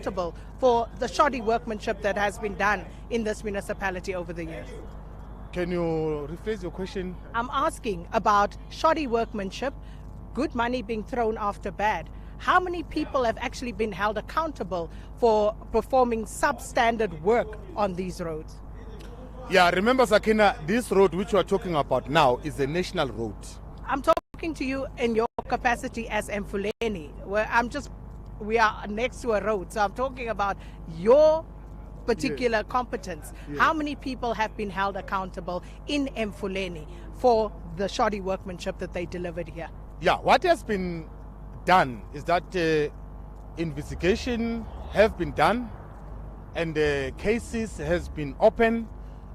accountable for the shoddy workmanship that has been done in this municipality over the years? Can you rephrase your question? I'm asking about shoddy workmanship, good money being thrown after bad. How many people have actually been held accountable for performing substandard work on these roads? Yeah, remember, Sakina, this road which we are talking about now is a national road. I'm talking to you in your capacity as Mfuleni, where we are next to a road, so I'm talking about your particular competence. How many people have been held accountable in Mfuleni for the shoddy workmanship that they delivered here? Yeah, what has been done is that investigation have been done and cases has been open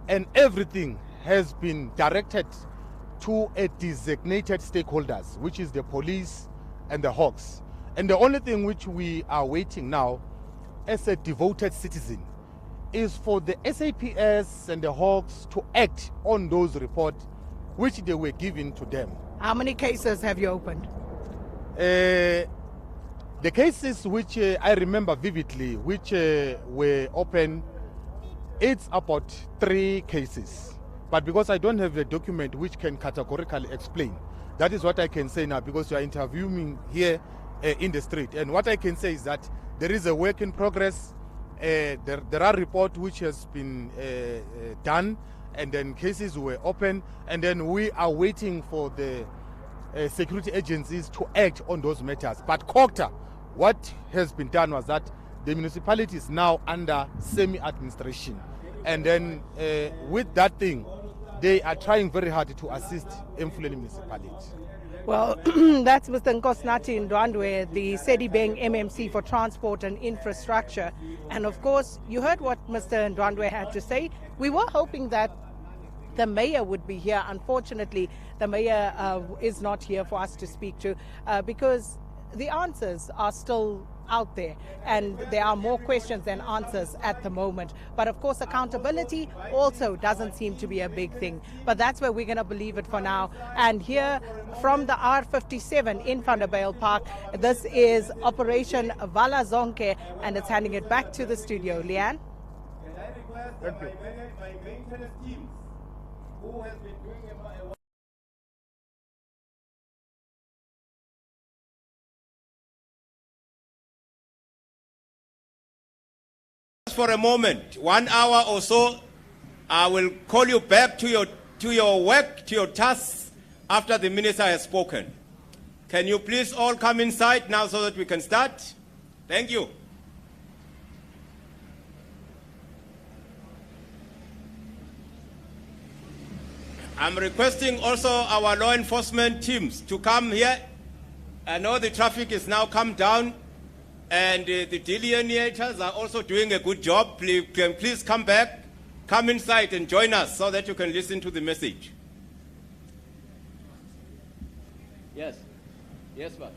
and everything has been directed to a designated stakeholders, which is the police and the Hawks. And the only thing which we are waiting now as a devoted citizen is for the SAPS and the Hawks to act on those reports which they were given to them. How many cases have you opened? The cases which I remember vividly, which were open, it's about 3 cases. But because I don't have a document which can categorically explain, that is what I can say now, because you are interviewing here in the street. And what I can say is that there is a work in progress. There are reports which has been done, and then cases were open, and then we are waiting for the security agencies to act on those matters. But COGTA, what has been done was that the municipality is now under semi-administration, and then with that thing, they are trying very hard to assist Mfuleni municipality. Well, that's Mr. Nkosinathi Ndwandwe, the Sedibeng MMC for Transport and Infrastructure. And of course, you heard what Mr. Ndwandwe had to say. We were hoping that the mayor would be here. Unfortunately, the mayor is not here for us to speak to because the answers are still out there and there are more questions than answers at the moment. But of course, accountability also doesn't seem to be a big thing. But that's where we're going to believe it for now. And here from the R57 in Vanderbijl Park, this is Operation VALA ZONKE, and it's handing it back to the studio. Leanne? Thank you. For a moment, 1 hour or so, I will call you back to your work, to your tasks after the minister has spoken. Can you please all come inside now so that we can start? Thank you. I'm requesting also our law enforcement teams to come here. I know the traffic is now come down, and the delineators are also doing a good job. Please come back, come inside and join us so that you can listen to the message. Yes. Yes, ma'am.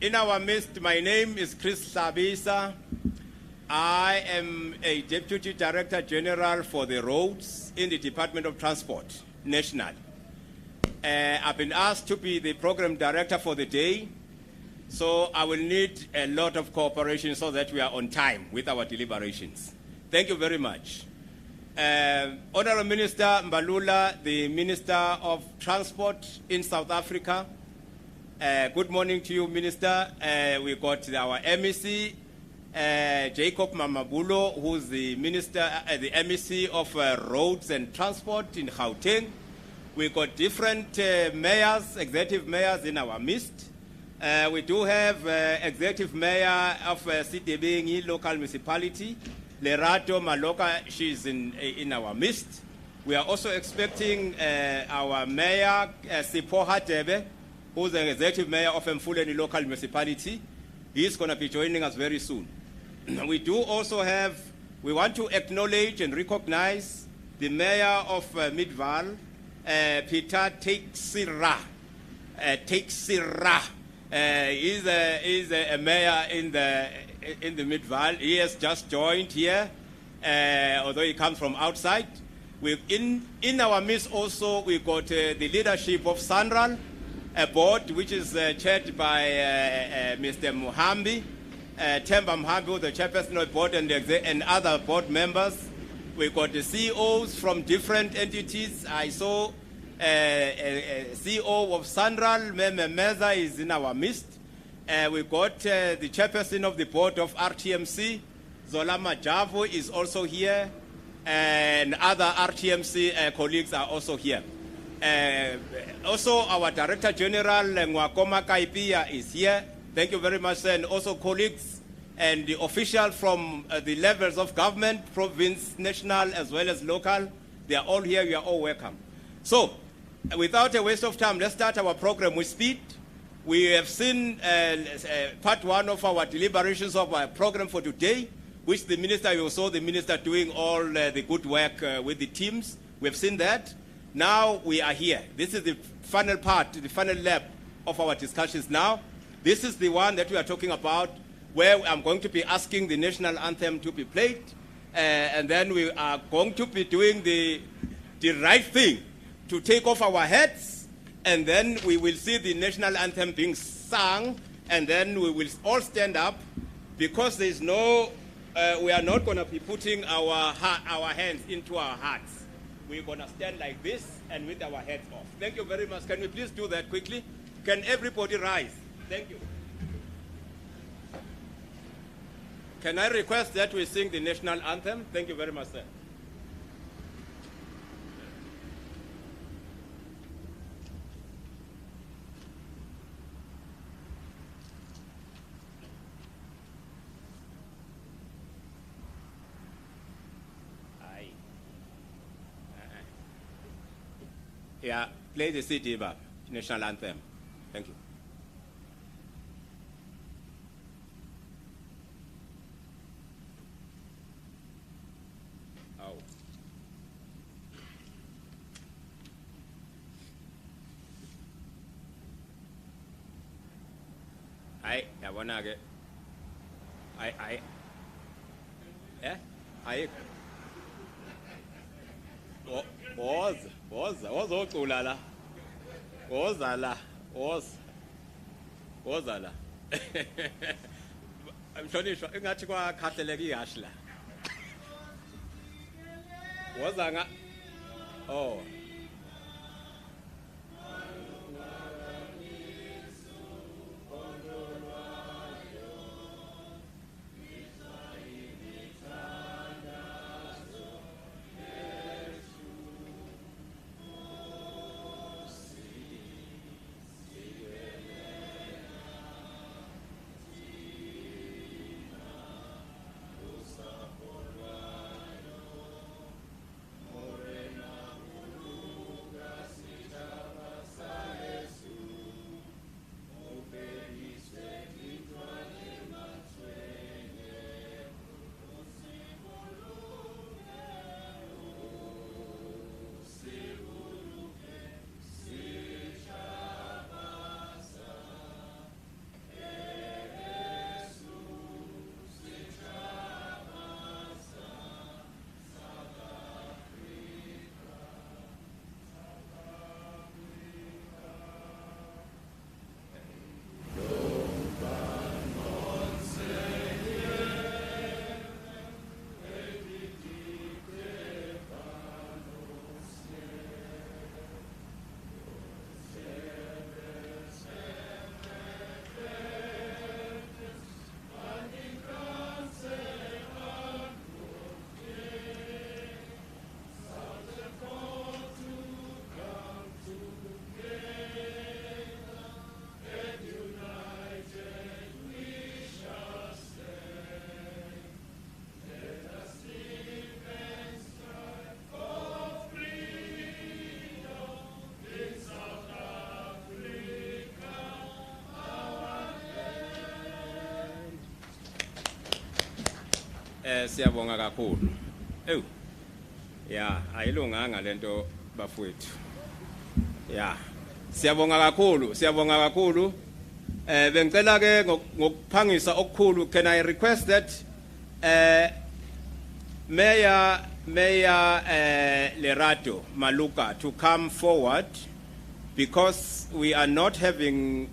In our midst, my name is Chris Sabisa. I am a Deputy Director General for the roads in the Department of Transport, National. I've been asked to be the Program Director for the day, so I will need a lot of cooperation so that we are on time with our deliberations. Thank you very much. Honorable Minister Mbalula, the Minister of Transport in South Africa. Good morning to you, Minister. We got our MEC, Jacob Mamabulo, who's the Minister, the MEC of Roads and Transport in Gauteng. We got different mayors, executive mayors in our midst. We do have executive mayor of Sidebengi local municipality, Lerato Maloka. She's in our midst. We are also expecting our mayor, Sipoha Tebe, who's the executive mayor of Mfuleni local municipality. He's going to be joining us very soon. We do also have, we want to acknowledge and recognize the mayor of Midval, Peter Teixeira. He's a mayor in the Midval. He has just joined here, although he comes from outside. In our midst also, we got the leadership of Sanral, a board which is chaired by Mr. Muhambi, Temba Muhambi, the chairperson of the board, and other board members. We got the CEOs from different entities. I saw a CEO of Sanral, Meme Meza, is in our midst. We got the chairperson of the board of RTMC, Zola Majavu, is also here, and other RTMC colleagues are also here. Also, our Director General, Ngwakoma Kaipia, is here. Thank you very much, and also colleagues and the officials from the levels of government, province, national, as well as local. They are all here. You are all welcome. So, without a waste of time, let's start our program with speed. We have seen part one of our deliberations of our program for today, which the minister, you saw the minister doing all the good work with the teams. We have seen that. Now we are here. This is the final part, the final lap of our discussions now. This is the one that we are talking about, where I'm going to be asking the national anthem to be played, and then we are going to be doing the right thing to take off our hats, and then we will see the national anthem being sung, and then we will all stand up, because there is no, we are not going to be putting our hands into our hearts. We're going to stand like this and with our heads off. Thank you very much. Can we please do that quickly? Can everybody rise? Thank you. Can I request that we sing the national anthem? Thank you very much, sir. Yeah, play the CD, national anthem. Thank you. Oh. I wanna get. Yeah, woza ocula la, woza la, woza la. Mhlonishwa engathi kwakhathaleka ihashi la. Woza nga. Oh. Siyabonga kakhulu. Ew. Yeah, ayilunganga lento bafowethu. Yeah. Siyabonga kakhulu. Bengicela ke ngokuphangisa okukhulu, can I request that Mayor Lerato Maluka to come forward, because we are not having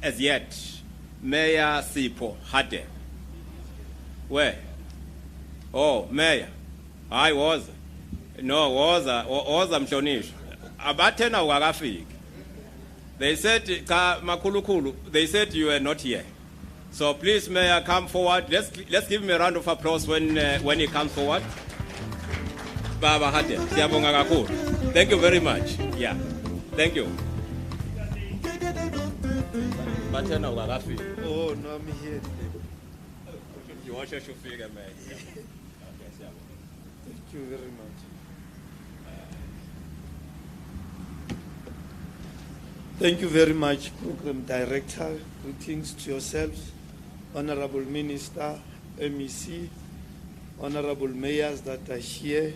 as yet Mayor Sipho Hade. Where? Oh, Mayor. I was. No, was Mshonish. Abatena wakafiki. They said, Makulukulu, they said you were not here. So please, Mayor, come forward. Let's give him a round of applause when he comes forward. Baba Hade, siyabonga kakhulu. Thank you very much. Yeah, thank you. Batena wakafiki. Oh, no, I'm here. You want to figure, Mayor? Thank you very much. Thank you very much, Program Director. Greetings to yourselves, Honorable Minister, MEC, Honorable Mayors that are here,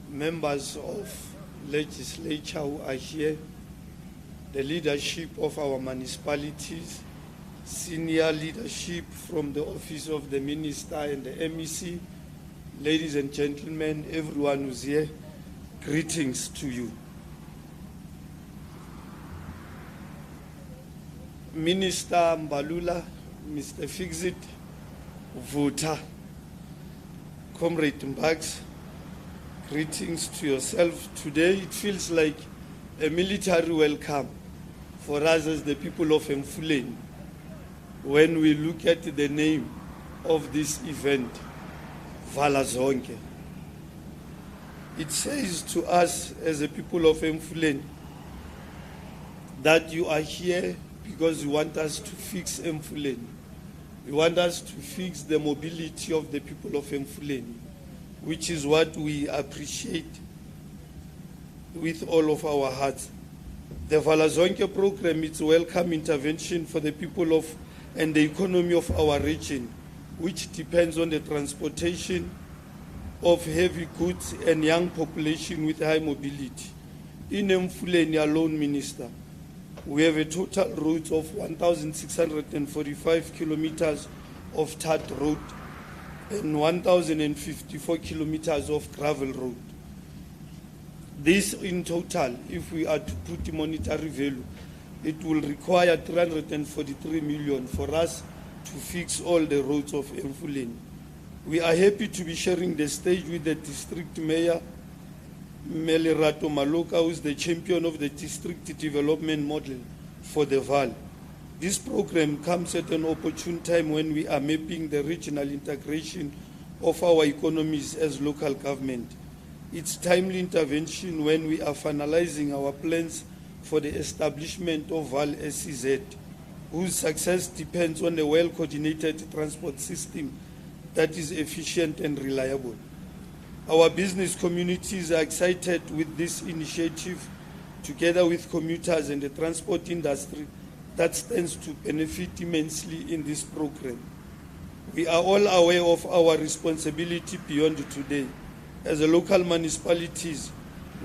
members of legislature who are here, the leadership of our municipalities, senior leadership from the Office of the Minister and the MEC, ladies and gentlemen, everyone who's here, greetings to you. Minister Mbalula, Mr. Fixit, Vuta, Comrade Mbags, greetings to yourself. Today it feels like a military welcome for us as the people of Mfuleni when we look at the name of this event, VALA ZONKE. It says to us as the people of Mfuleni that you are here because you want us to fix Mfuleni. You want us to fix the mobility of the people of Mfuleni, which is what we appreciate with all of our hearts. The VALA ZONKE program is a welcome intervention for the people of and the economy of our region, which depends on the transportation of heavy goods and young population with high mobility. In Mfuleni alone, Minister, we have a total route of 1,645 kilometers of tarred road and 1,054 kilometers of gravel road. This in total, if we are to put monetary value, it will require 343 million for us to fix all the roads of Mfuleni. We are happy to be sharing the stage with the District Mayor, Lerato Maluka, who is the champion of the district development model for the VAL. This program comes at an opportune time when we are mapping the regional integration of our economies as local government. It's timely intervention when we are finalizing our plans for the establishment of VAL SCZ, whose success depends on a well-coordinated transport system that is efficient and reliable. Our business communities are excited with this initiative, together with commuters and the transport industry that stands to benefit immensely in this program. We are all aware of our responsibility beyond today. As a local municipalities,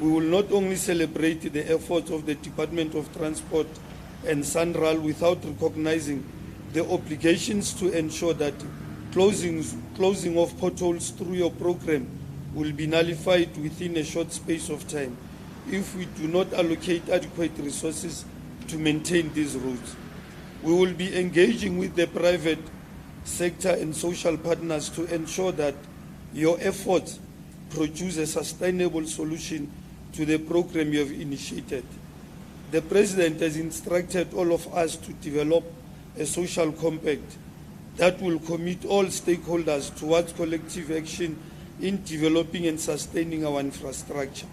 we will not only celebrate the efforts of the Department of Transport and SANRAL without recognizing the obligations to ensure that closing of potholes through your program will be nullified within a short space of time if we do not allocate adequate resources to maintain these roads. We will be engaging with the private sector and social partners to ensure that your efforts produce a sustainable solution to the program you have initiated. The President has instructed all of us to develop a social compact that will commit all stakeholders towards collective action in developing and sustaining our infrastructure.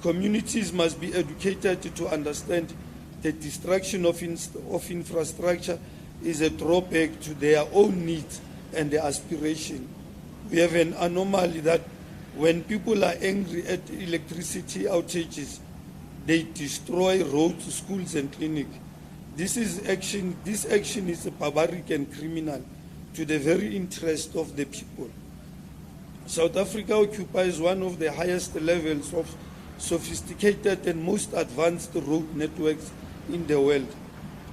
Communities must be educated to understand the destruction of infrastructure is a drawback to their own needs and their aspiration. We have an anomaly that when people are angry at electricity outages, they destroy roads, schools, and clinics. This action is barbaric and criminal to the very interest of the people. South Africa occupies one of the highest levels of sophisticated and most advanced road networks in the world.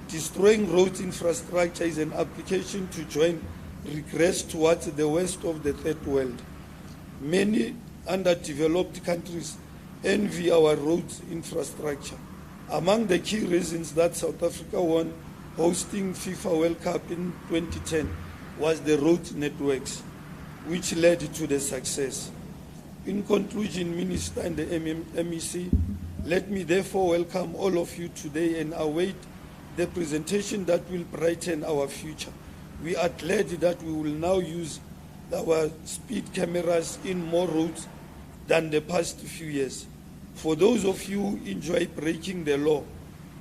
Destroying road infrastructure is an application to join regress towards the worst of the third world. Many underdeveloped countries envy our road infrastructure. Among the key reasons that South Africa won hosting FIFA World Cup in 2010 was the road networks, which led to the success. In conclusion, Minister and the MEC, let me therefore welcome all of you today and await the presentation that will brighten our future. We are glad that we will now use our speed cameras in more roads than the past few years. For those of you who enjoy breaking the law,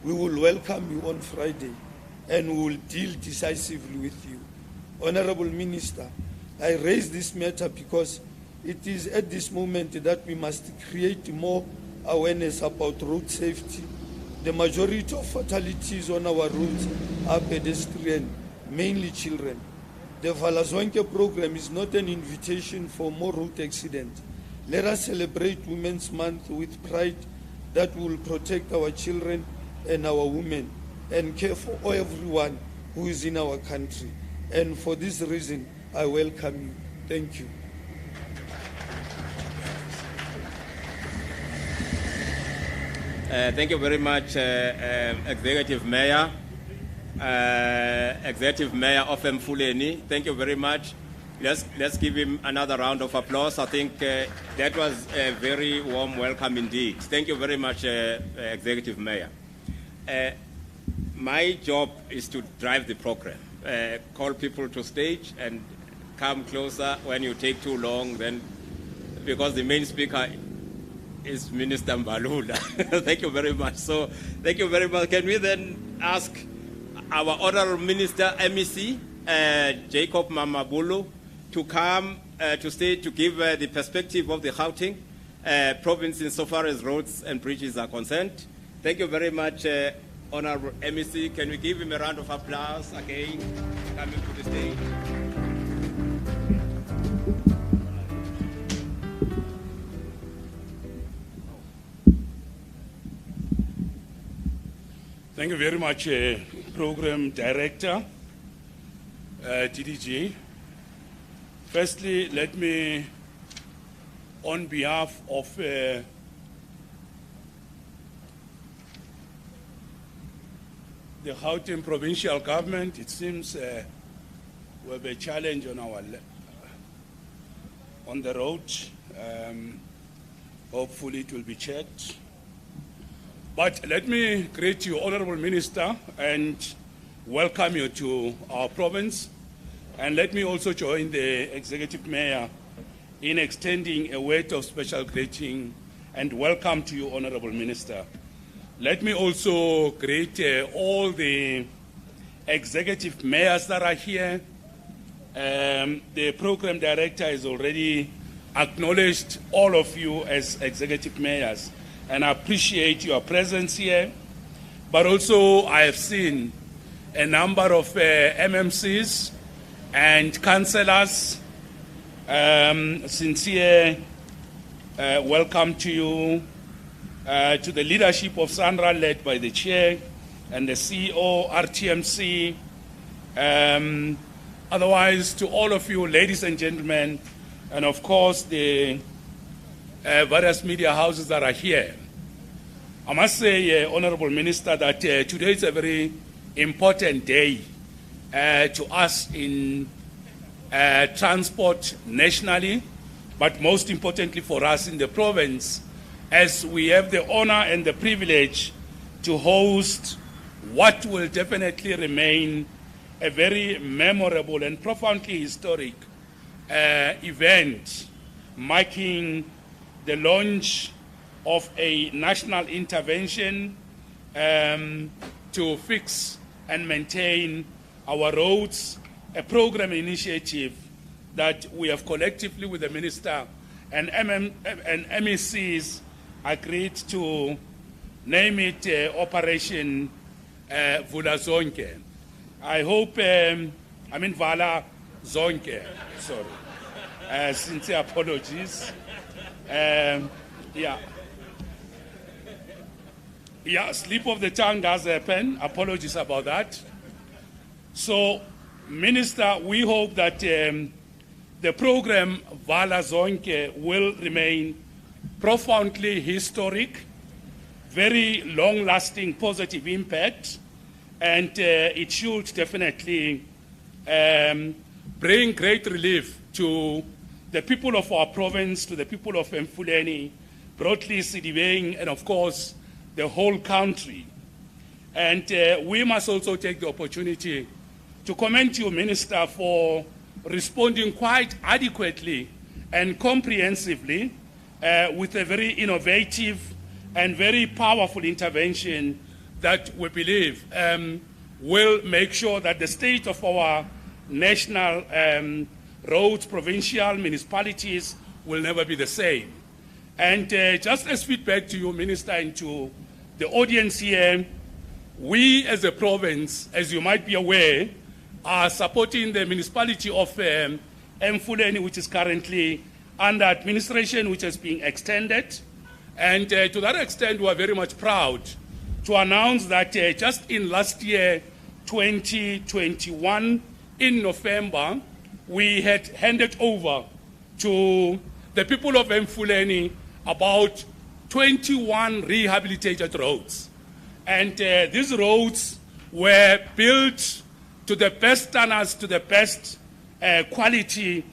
we will welcome you on Friday and we will deal decisively with you. Honorable Minister, I raise this matter because it is at this moment that we must create more awareness about road safety. The majority of fatalities on our roads are pedestrian, mainly children. The VALA ZONKE program is not an invitation for more road accidents. Let us celebrate Women's Month with pride that will protect our children and our women and care for everyone who is in our country. And for this reason, I welcome you. Thank you. Thank you very much, Executive Mayor. Executive Mayor of Mfuleni, thank you very much. Let's give him another round of applause. I think that was a very warm welcome indeed. Thank you very much, Executive Mayor. My job is to drive the program, call people to stage and come closer. When you take too long, then because the main speaker is Minister Mbalula. Thank you very much. So thank you very much. Can we then ask our Honorable Minister, MEC, Jacob Mamabulu, to come to state to give the perspective of the Gauteng province insofar as roads and bridges are concerned. Thank you very much, Honorable MEC. Can we give him a round of applause again, coming to the stage? Thank you very much, Program Director, DDG. Firstly, let me, on behalf of the Gauteng provincial government, it seems we have a challenge on the road. Hopefully it will be checked. But let me greet you, Honorable Minister, and welcome you to our province. And let me also join the Executive Mayor in extending a word of special greeting and welcome to you, Honorable Minister. Let me also greet all the Executive Mayors that are here. The Program Director has already acknowledged all of you as Executive Mayors, and I appreciate your presence here. But also I have seen a number of MMCs and councillors. Sincere welcome to you, to the leadership of Sandra, led by the Chair and the CEO, RTMC. Otherwise, to all of you, ladies and gentlemen, and of course the various media houses that are here. I must say, Honorable Minister, that today is a very important day to us in transport nationally, but most importantly for us in the province, as we have the honor and the privilege to host what will definitely remain a very memorable and profoundly historic event, marking the launch of a national intervention to fix and maintain our roads, a program initiative that we have collectively with the Minister and MECs agreed to name it Operation VALA ZONKE. I hope, VALA Zonke. Sorry. Sincere apologies. Yeah. Yeah, slip of the tongue does happen. Apologies about that. So, Minister, we hope that the program VALA ZONKE will remain profoundly historic, very long-lasting positive impact, and it should definitely bring great relief to the people of our province, to the people of Emfuleni, broadly Sedibeng, and of course, the whole country. And we must also take the opportunity to commend you, Minister, for responding quite adequately and comprehensively with a very innovative and very powerful intervention that we believe will make sure that the state of our national roads, provincial, municipalities will never be the same. And just as feedback to you, Minister, and to the audience here, we as a province, as you might be aware, are supporting the municipality of Emfuleni, which is currently under administration, which has been extended. And to that extent, we are very much proud to announce that just in last year, 2021, in November, we had handed over to the people of Emfuleni about 21 rehabilitated roads. And these roads were built to the best standards, to the best quality,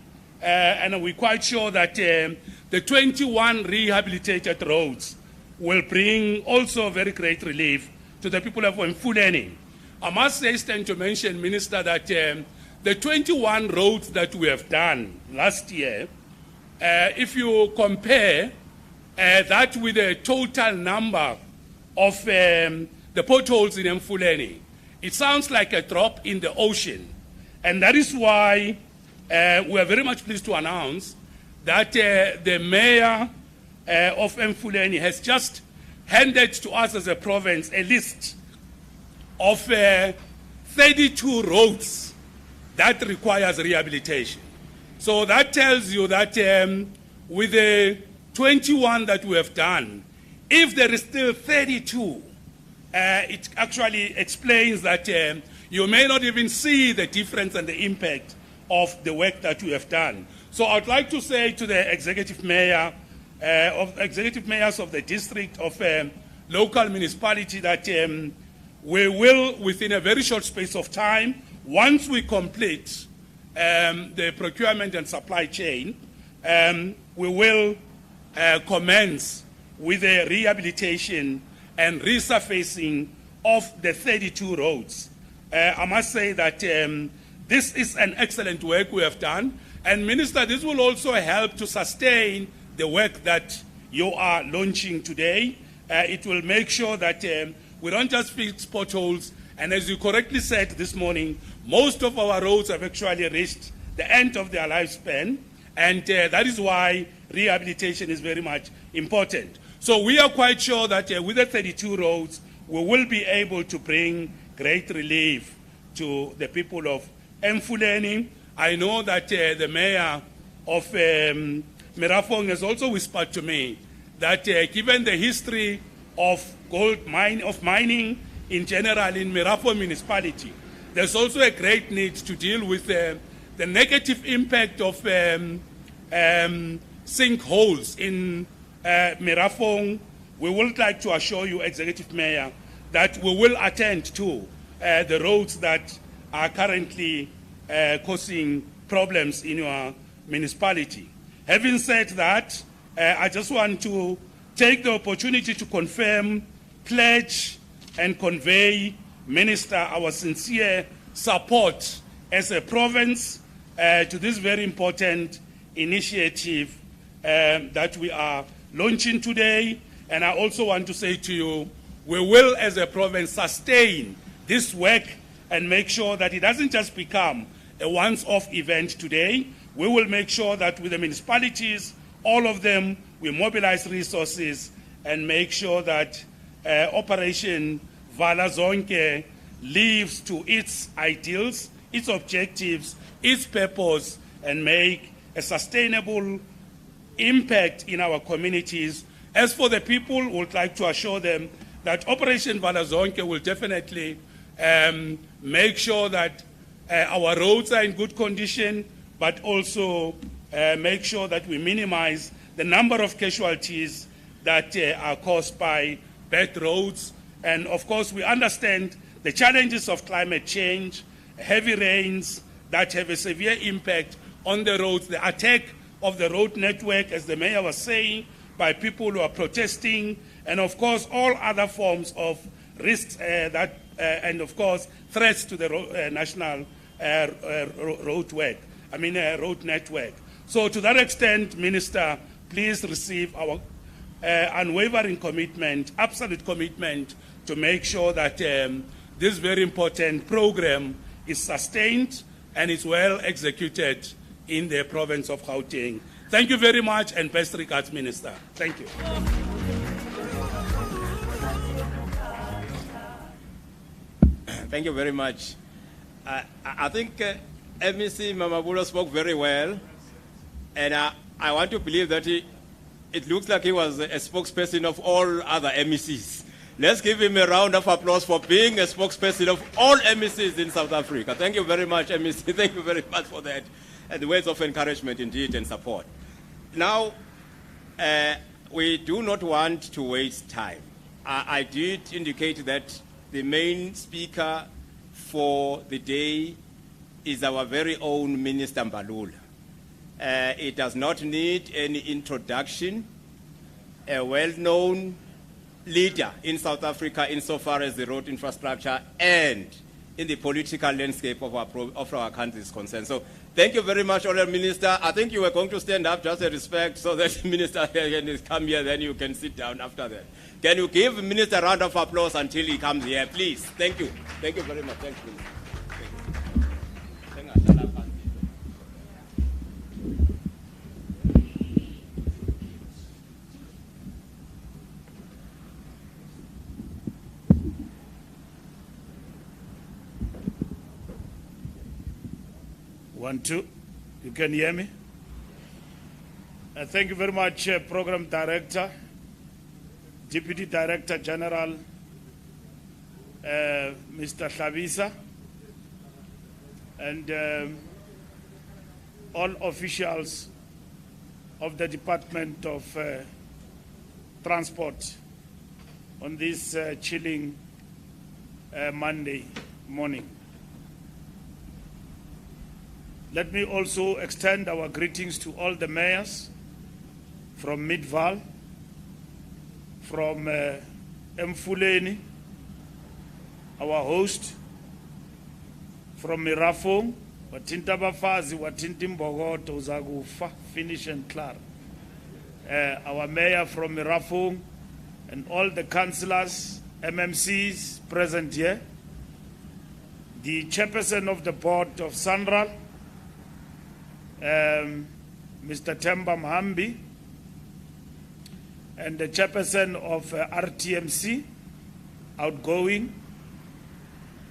and we're quite sure that the 21 rehabilitated roads will bring also very great relief to the people of Emfuleni. I must stand to mention, Minister, that the 21 roads that we have done last year, if you compare that with the total number of the potholes in Emfuleni, it sounds like a drop in the ocean. And that is why we are very much pleased to announce that the mayor of Emfuleni has just handed to us as a province a list of 32 roads that requires rehabilitation. So that tells you that with the 21 that we have done, if there is still 32, it actually explains that you may not even see the difference and the impact of the work that we have done. So I'd like to say to the executive mayors of the district, of local municipality, that we will, within a very short space of time, once we complete the procurement and supply chain, we will commence with the rehabilitation and resurfacing of the 32 roads. I must say that this is an excellent work we have done. And Minister, this will also help to sustain the work that you are launching today. It will make sure that we don't just fix potholes. And as you correctly said this morning, most of our roads have actually reached the end of their lifespan. And that is why rehabilitation is very much important. So we are quite sure that with the 32 roads, we will be able to bring great relief to the people of Emfuleni. I know that the mayor of Merafong has also whispered to me that given the history of mining in general in Merafong municipality, there's also a great need to deal with the negative impact of sinkholes in Merafong. We would like to assure you, Executive Mayor, that we will attend to the roads that are currently causing problems in your municipality. Having said that, I just want to take the opportunity to confirm, pledge, and convey, Minister, our sincere support as a province to this very important initiative that we are launching today. And I also want to say to you, we will, as a province, sustain this work and make sure that it doesn't just become a once-off event today. We will make sure that with the municipalities, all of them, we mobilize resources and make sure that Operation VALA ZONKE lives to its ideals, its objectives, its purpose, and make a sustainable impact in our communities. As for the people, we would like to assure them that Operation VALA ZONKE will definitely make sure that our roads are in good condition, but also make sure that we minimize the number of casualties that are caused by bad roads. And of course, we understand the challenges of climate change, heavy rains that have a severe impact on the roads, the attack of the road network, as the mayor was saying, by people who are protesting, and of course all other forms of risks and of course threats to the national road network. So to that extent, Minister, please receive our unwavering commitment, absolute commitment to make sure that this very important program is sustained and is well executed in the province of Gauteng. Thank you very much, and best regards, Minister. Thank you. Thank you very much. I think MEC Mamabulo spoke very well, and I want to believe that it looks like he was a spokesperson of all other MECs. Let's give him a round of applause for being a spokesperson of all MECs in South Africa. Thank you very much, MEC. Thank you very much for that. And the words of encouragement indeed and support. Now, we do not want to waste time. I did indicate that the main speaker for the day is our very own Minister Mbalula. It does not need any introduction. A well-known leader in South Africa insofar as the road infrastructure and in the political landscape of our country is concerned. So thank you very much, Honourable Minister. I think you were going to stand up just a respect so that the Minister can come here, then you can sit down after that. Can you give the Minister a round of applause until he comes here, please? Thank you. Thank you very much. Thank you. One, two. You can hear me? Thank you very much, Program Director, Deputy Director General, Mr. Hlabisa, and all officials of the Department of Transport on this chilling Monday morning. Let me also extend our greetings to all the mayors from Mid-Val, from Mfuleni, our host, from Mirafong, Watinta Bafazi, Watinta Mbogoto, Zagufa, finish and clear. Our mayor from Mirafong, and all the councillors, MMCs present here, the chairperson of the board of Sanral, Mr. Temba Mhambi, and the chairperson of RTMC, outgoing,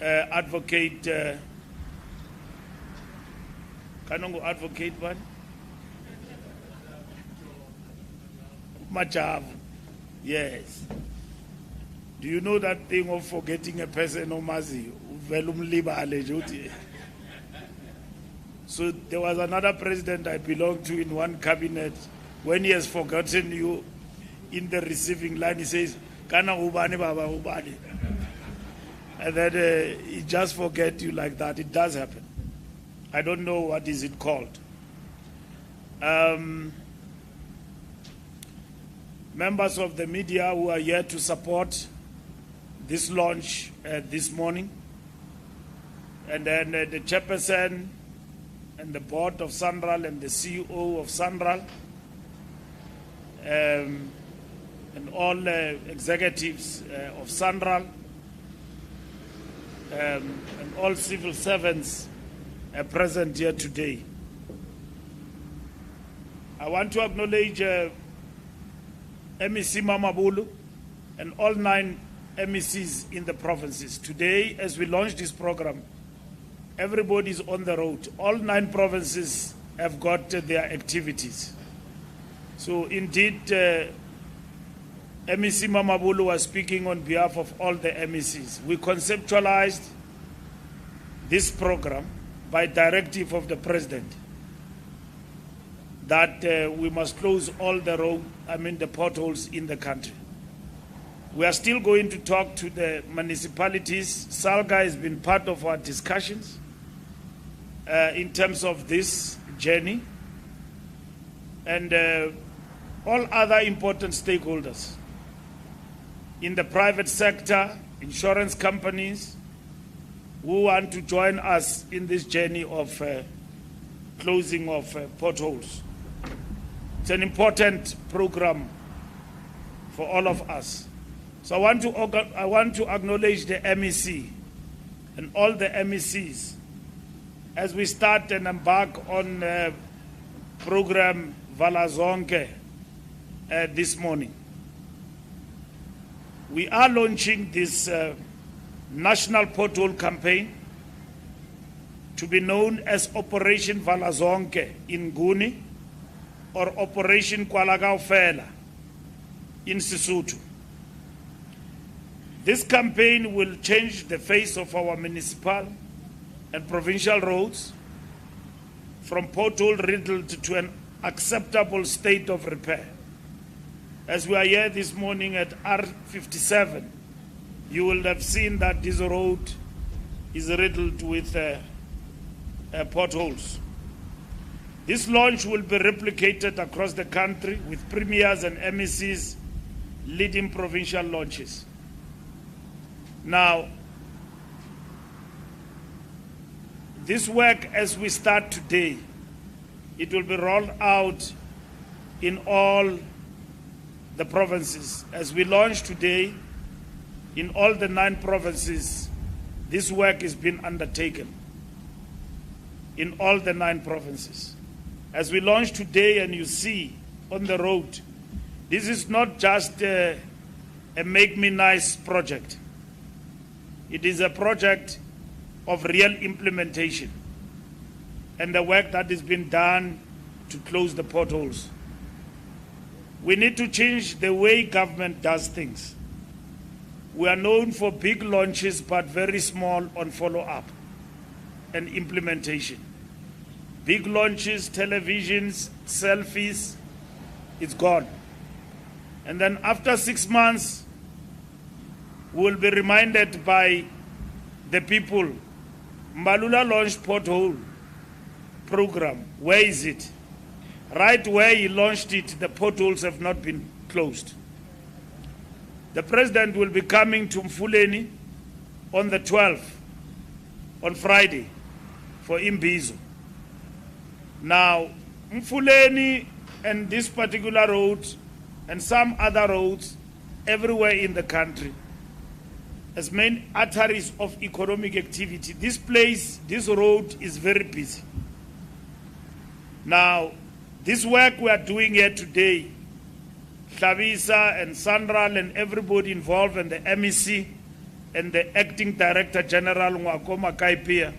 Advocate, Kanongo Advocate one? Machav, yes. Do you know that thing of forgetting a person, Omazi? So there was another president I belonged to in one cabinet. When he has forgotten you in the receiving line, he says, Kana ubani baba ubani. And then he just forget you like that. It does happen. I don't know what is it called. Members of the media who are here to support this launch this morning, and then the chairperson and the board of Sanral and the CEO of Sanral, and all executives of Sanral, and all civil servants present here today. I want to acknowledge MEC Mamabulu and all 9 MECs in the provinces. Today, as we launch this program, everybody's on the road. All 9 provinces have got their activities. So indeed, MEC Mamabulu was speaking on behalf of all the MECs. We conceptualized this program by directive of the President that we must close all the potholes in the country. We are still going to talk to the municipalities. Salga has been part of our discussions in terms of this journey, and all other important stakeholders in the private sector, insurance companies, who want to join us in this journey of closing of potholes. It's an important program for all of us. So I want to acknowledge the MEC and all the MECs as we start and embark on program VALA ZONKE this morning. We are launching this national pothole campaign to be known as Operation VALA ZONKE in Nguni or Operation Kwalagaufela in Sesotho. This campaign will change the face of our municipal and provincial roads from pothole riddled to an acceptable state of repair. As we are here this morning at R57, you will have seen that this road is riddled with potholes. This launch will be replicated across the country with premiers and MECs leading provincial launches. Now, this work, as we start today, it will be rolled out in all the provinces. As we launch today, in all the 9 provinces, this work is being undertaken. In all the 9 provinces. As we launch today and you see on the road, this is not just a make me nice project. It is a project of real implementation and the work that is being done to close the potholes. We need to change the way government does things. We are known for big launches but very small on follow-up and implementation. Big launches, televisions, selfies, it's gone. And then after 6 months, we will be reminded by the people, Mbalula launched pothole program. Where is it? Right where he launched it, the potholes have not been closed. The President will be coming to Mfuleni on the 12th, on Friday, for Imbizo. Now, Mfuleni and this particular road and some other roads everywhere in the country as main arteries of economic activity. This place, this road is very busy. Now, this work we are doing here today, Thabisa and Sandral and everybody involved and the MEC and the Acting Director General Ngwakoma Kaipia,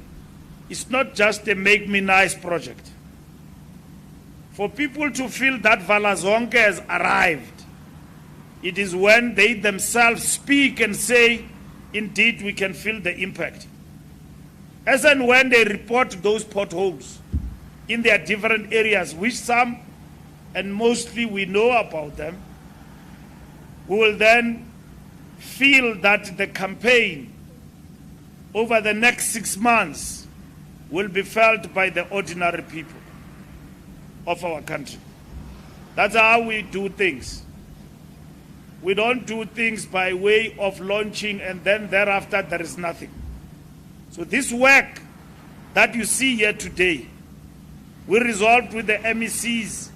it's not just a make me nice project. For people to feel that VALA ZONKE has arrived, it is when they themselves speak and say, indeed, we can feel the impact. As and when they report those potholes in their different areas, which some and mostly we know about them, we will then feel that the campaign over the next 6 months will be felt by the ordinary people of our country. That's how we do things. We don't do things by way of launching and then thereafter there is nothing. So this work that you see here today, we resolved with the MECs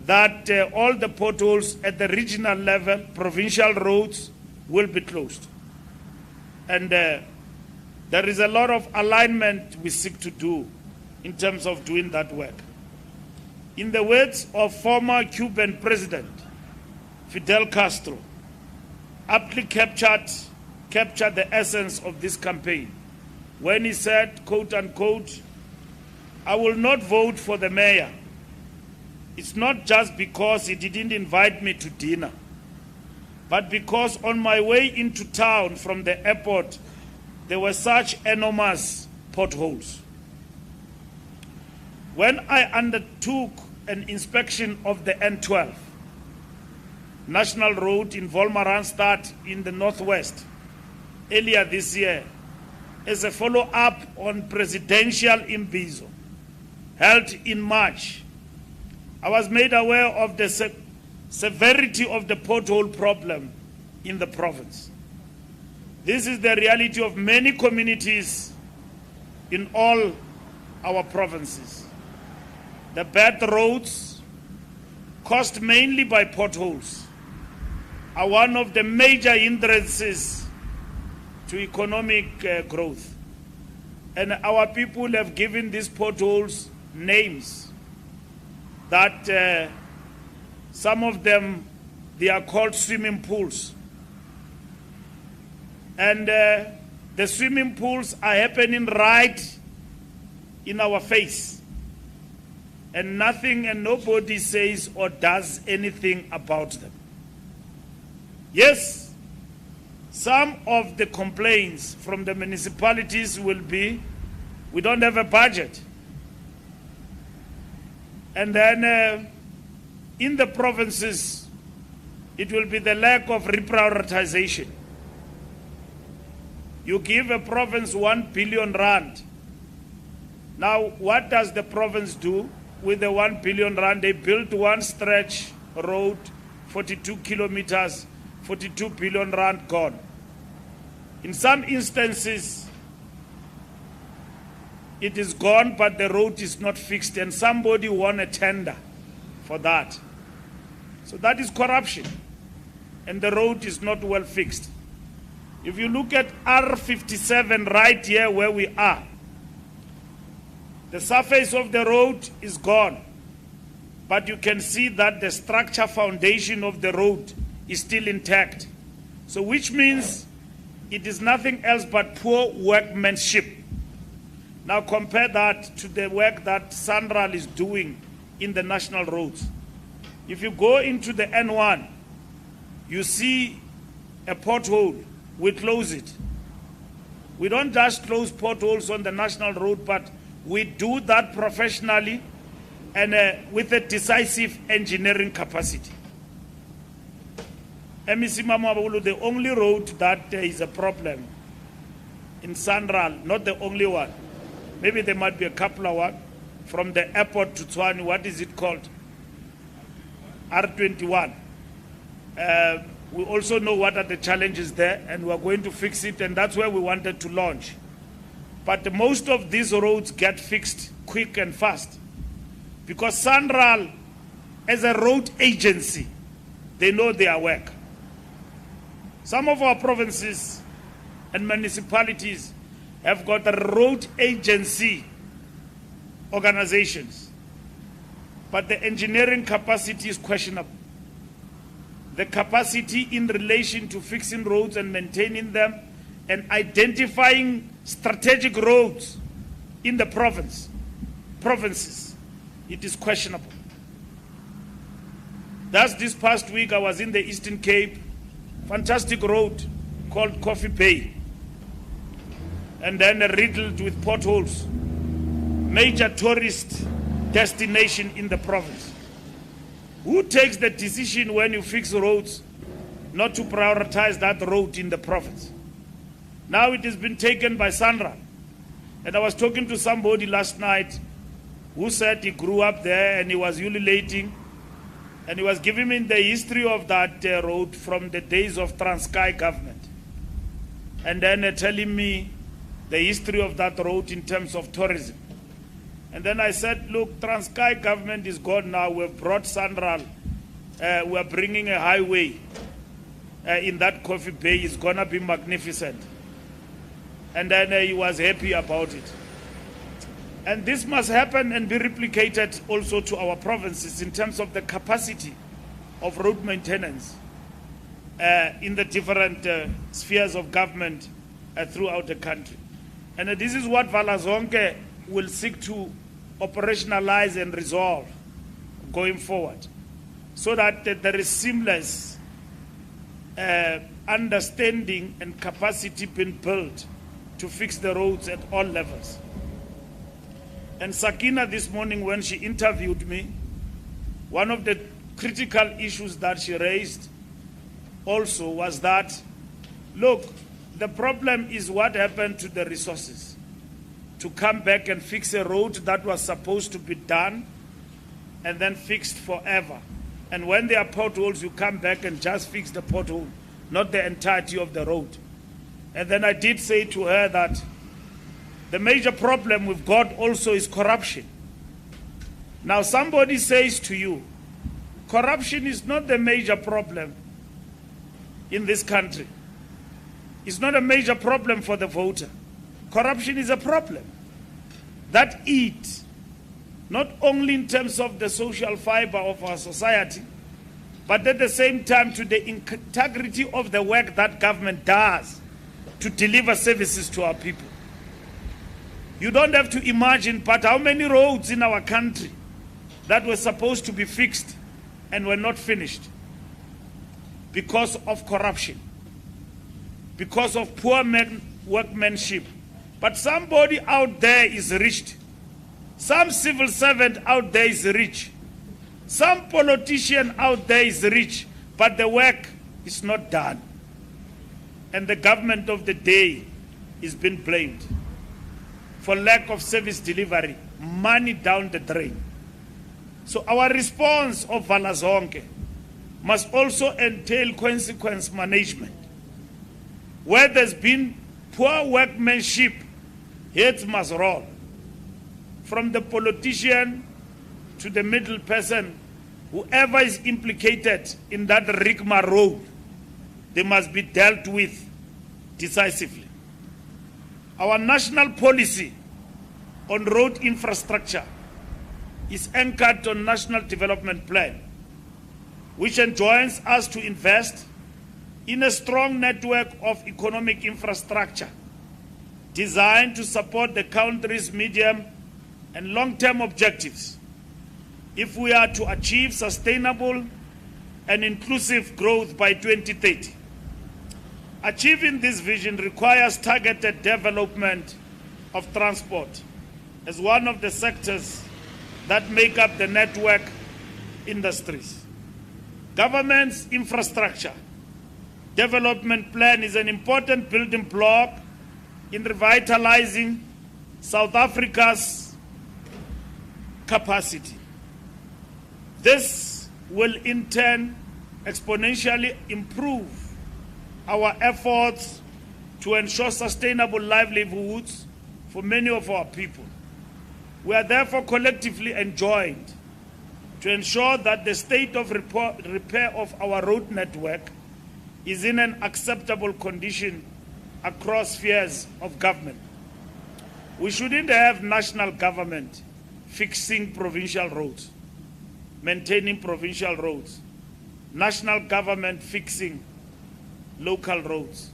that all the potholes at the regional level, provincial roads, will be closed. And there is a lot of alignment we seek to do in terms of doing that work. In the words of former Cuban President Fidel Castro, aptly captured the essence of this campaign. when he said, quote unquote, "I will not vote for the mayor. It's not just because he didn't invite me to dinner, but because on my way into town from the airport, there were such enormous potholes. When I undertook an inspection of the N12, National Road in Wolmaranstad in the northwest, earlier this year, as a follow-up on presidential imbizo held in March, I was made aware of the severity of the pothole problem in the province. This is the reality of many communities in all our provinces. The bad roads, caused mainly by potholes, are one of the major hindrances to economic growth. And our people have given these potholes names that some of them, they are called swimming pools. And the swimming pools are happening right in our face. And nothing and nobody says or does anything about them. Yes, some of the complaints from the municipalities will be, we don't have a budget. And then in the provinces, it will be the lack of reprioritization. You give a province 1 billion rand. Now, what does the province do with the 1 billion rand? They built one stretch road, 42 kilometers, 42 billion rand gone. In some instances, it is gone, but the road is not fixed, and somebody won a tender for that. So that is corruption, and the road is not well fixed. If you look at R57 right here where we are, the surface of the road is gone, but you can see that the structure foundation of the road is still intact. So which means it is nothing else but poor workmanship. Now compare that to the work that Sanral is doing in the national roads. If you go into the N1, you see a pothole, we close it. We don't just close potholes on the national road, but we do that professionally and with a decisive engineering capacity. MEC Mamabulu, the only road that is a problem in Sanral, not the only one. Maybe there might be a couple of one. From the airport to Tshwane, what is it called? R21. We also know what are the challenges there, and we're going to fix it, and that's where we wanted to launch. But most of these roads get fixed quick and fast because Sanral, as a road agency, they know their work. Some of our provinces and municipalities have got a road agency organizations, but the engineering capacity is questionable. The capacity in relation to fixing roads and maintaining them and identifying strategic roads in the provinces, it is questionable. Thus, this past week I was in the Eastern Cape, fantastic road called Coffee Bay, and then riddled with potholes, major tourist destination in the province. Who takes the decision when you fix roads not to prioritize that road in the province? Now it has been taken by Sandra. And I was talking to somebody last night who said he grew up there and he was ululating, and he was giving me the history of that road from the days of Transkei government, and then telling me the history of that road in terms of tourism. And then I said, look, Transkei government is gone now. We've brought Sandral. We're bringing a highway in that Coffee Bay. It's going to be magnificent. And then he was happy about it. And this must happen and be replicated also to our provinces in terms of the capacity of road maintenance in the different spheres of government throughout the country. And this is what VALA ZONKE will seek to operationalize and resolve going forward, so that there is seamless understanding and capacity being built to fix the roads at all levels. And Sakina this morning, when she interviewed me, one of the critical issues that she raised also was that, look, the problem is what happened to the resources to come back and fix a road that was supposed to be done and then fixed forever. And when there are potholes, you come back and just fix the pothole, not the entirety of the road. And then I did say to her that the major problem we've got also is corruption. Now somebody says to you, corruption is not the major problem in this country. It's not a major problem for the voter. Corruption is a problem that eats not only in terms of the social fiber of our society, but at the same time to the integrity of the work that government does to deliver services to our people. You don't have to imagine, but how many roads in our country that were supposed to be fixed and were not finished because of corruption, because of poor workmanship. But somebody out there is rich. Some civil servant out there is rich. Some politician out there is rich, but the work is not done. And the government of the day is being blamed for lack of service delivery, money down the drain. So our response of VALA ZONKE must also entail consequence management. Where there's been poor workmanship, heads must roll. From the politician to the middle person, whoever is implicated in that rigmarole, they must be dealt with decisively. Our national policy on road infrastructure is anchored on National Development Plan, which enjoins us to invest in a strong network of economic infrastructure designed to support the country's medium and long-term objectives if we are to achieve sustainable and inclusive growth by 2030. Achieving this vision requires targeted development of transport as one of the sectors that make up the network industries. Government's infrastructure development plan is an important building block in revitalizing South Africa's capacity. This will in turn exponentially improve our efforts to ensure sustainable livelihoods for many of our people. We are therefore collectively enjoined to ensure that the state of repair of our road network is in an acceptable condition across spheres of government. We shouldn't have national government fixing provincial roads, maintaining provincial roads, national government fixing local roads.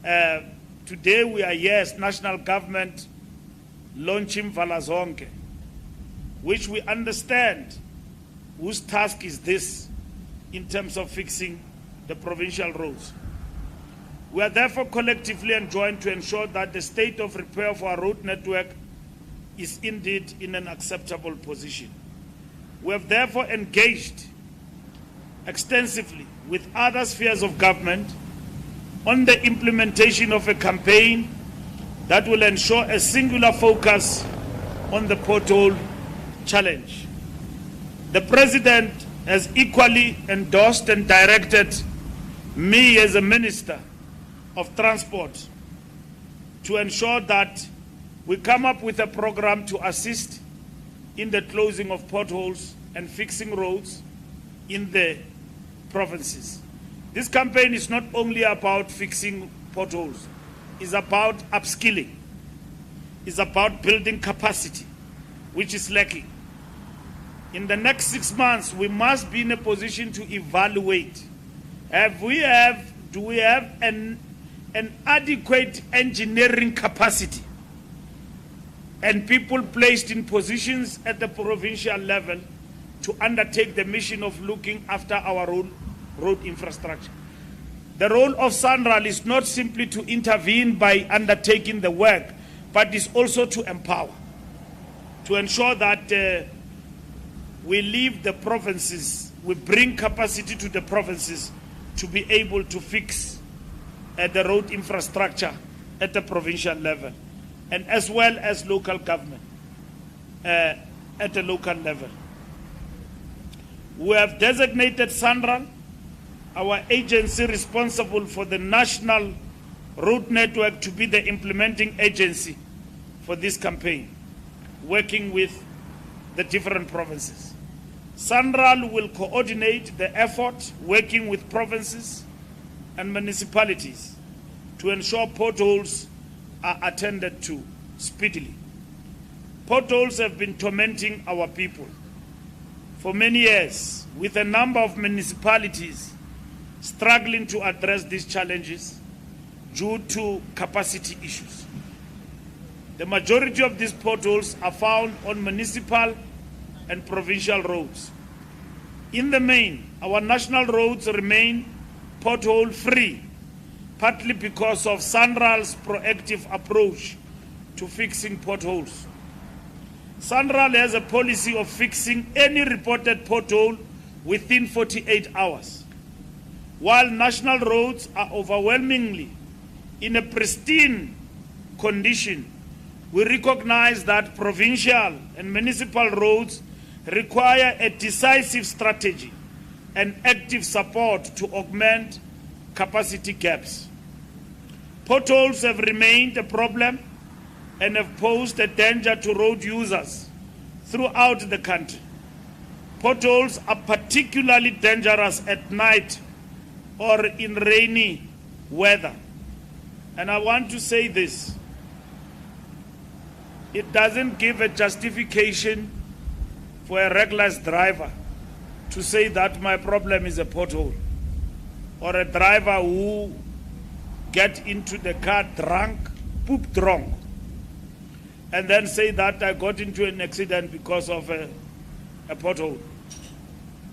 Today we are, yes, national government launching VALA ZONKE, which we understand whose task is this in terms of fixing the provincial roads. We are therefore collectively enjoined to ensure that the state of repair of our road network is indeed in an acceptable position. We have therefore engaged extensively with other spheres of government on the implementation of a campaign that will ensure a singular focus on the pothole challenge. The President has equally endorsed and directed me as a Minister of Transport to ensure that we come up with a program to assist in the closing of potholes and fixing roads in the provinces. This campaign is not only about fixing potholes, it's about upskilling, it's about building capacity, which is lacking. In the next 6 months, we must be in a position to evaluate, do we have an adequate engineering capacity and people placed in positions at the provincial level to undertake the mission of looking after our road infrastructure. The role of SANRAL is not simply to intervene by undertaking the work, but is also to empower, to ensure that we leave the provinces, we bring capacity to the provinces to be able to fix the road infrastructure at the provincial level, and as well as local government at the local level. We have designated SANRAL, our agency responsible for the national road network, to be the implementing agency for this campaign, working with the different provinces. SANRAL will coordinate the effort, working with provinces and municipalities to ensure potholes are attended to speedily. Potholes have been tormenting our people for many years, with a number of municipalities struggling to address these challenges due to capacity issues. The majority of these potholes are found on municipal and provincial roads. In the main, our national roads remain pothole-free, partly because of SANRAL's proactive approach to fixing potholes. SANRAL has a policy of fixing any reported pothole within 48 hours. While national roads are overwhelmingly in a pristine condition, we recognize that provincial and municipal roads require a decisive strategy and active support to augment capacity gaps. Potholes have remained a problem and have posed a danger to road users throughout the country. Potholes are particularly dangerous at night or in rainy weather. And I want to say this: it doesn't give a justification for a reckless driver to say that my problem is a pothole, or a driver who get into the car drunk, poop drunk, and then say that I got into an accident because of a pothole.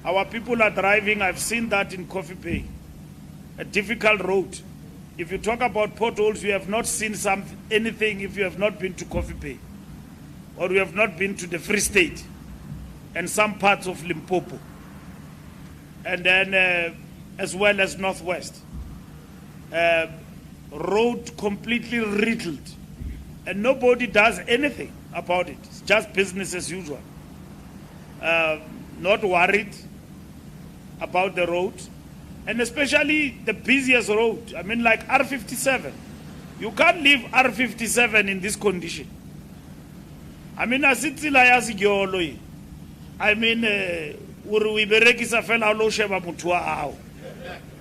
Our people are driving, I've seen that in Coffee Bay, a difficult road. If you talk about potholes, you have not seen anything if you have not been to Coffee Bay, or you have not been to the Free State and some parts of Limpopo, and then as well as Northwest. Road completely riddled, and nobody does anything about it. It's just business as usual. Not worried about the road, and especially the busiest road. I mean, like R57. You can't leave R57 in this condition. I mean, I mean,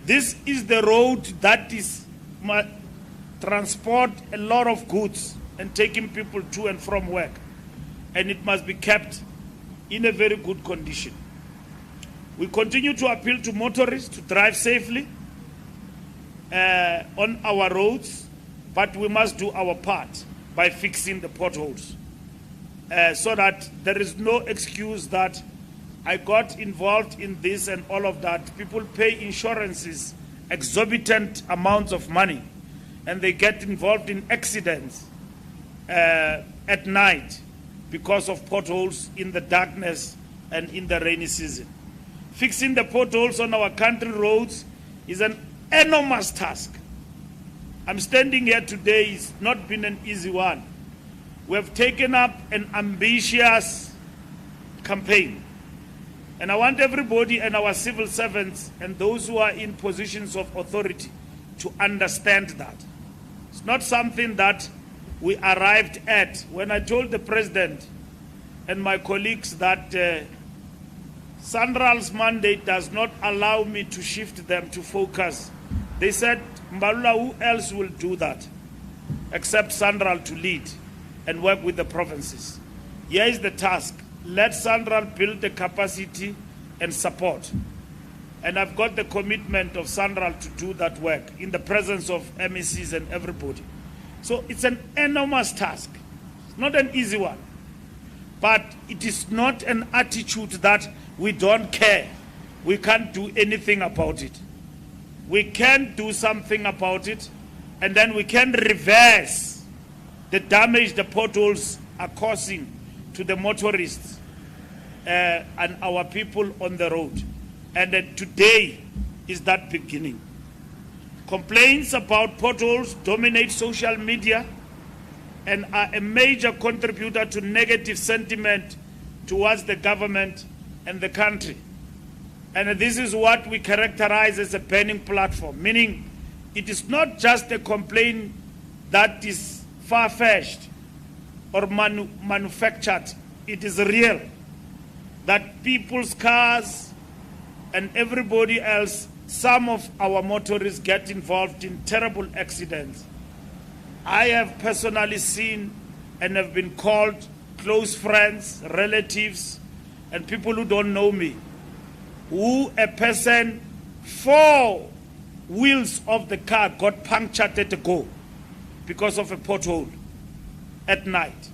this is the road that is transport a lot of goods and taking people to and from work, and it must be kept in a very good condition. We continue to appeal to motorists to drive safely on our roads, but we must do our part by fixing the potholes so that there is no excuse that I got involved in this and all of that. People pay insurances, exorbitant amounts of money, and they get involved in accidents at night because of potholes in the darkness and in the rainy season. Fixing the potholes on our country roads is an enormous task. I'm standing here today, it's not been an easy one. We have taken up an ambitious campaign. And I want everybody and our civil servants and those who are in positions of authority to understand that. It's not something that we arrived at. When I told the president and my colleagues that SANRAL's mandate does not allow me to shift them to focus, they said, Mbalula, who else will do that except SANRAL to lead and work with the provinces? Here is the task. Let SANRAL build the capacity and support. And I've got the commitment of Sandral to do that work in the presence of MECs and everybody. So it's an enormous task. It's not an easy one. But it is not an attitude that we don't care. We can't do anything about it. We can do something about it, and then we can reverse the damage the potholes are causing to the motorists and our people on the road. And today is that beginning. Complaints about potholes dominate social media and are a major contributor to negative sentiment towards the government and the country. And this is what we characterize as a burning platform, meaning it is not just a complaint that is far-fetched or manufactured. It is real that people's cars and everybody else, some of our motorists get involved in terrible accidents. I have personally seen and have been called close friends, relatives, and people who don't know me, who a person, 4 wheels of the car got punctured at the go because of a pothole at night.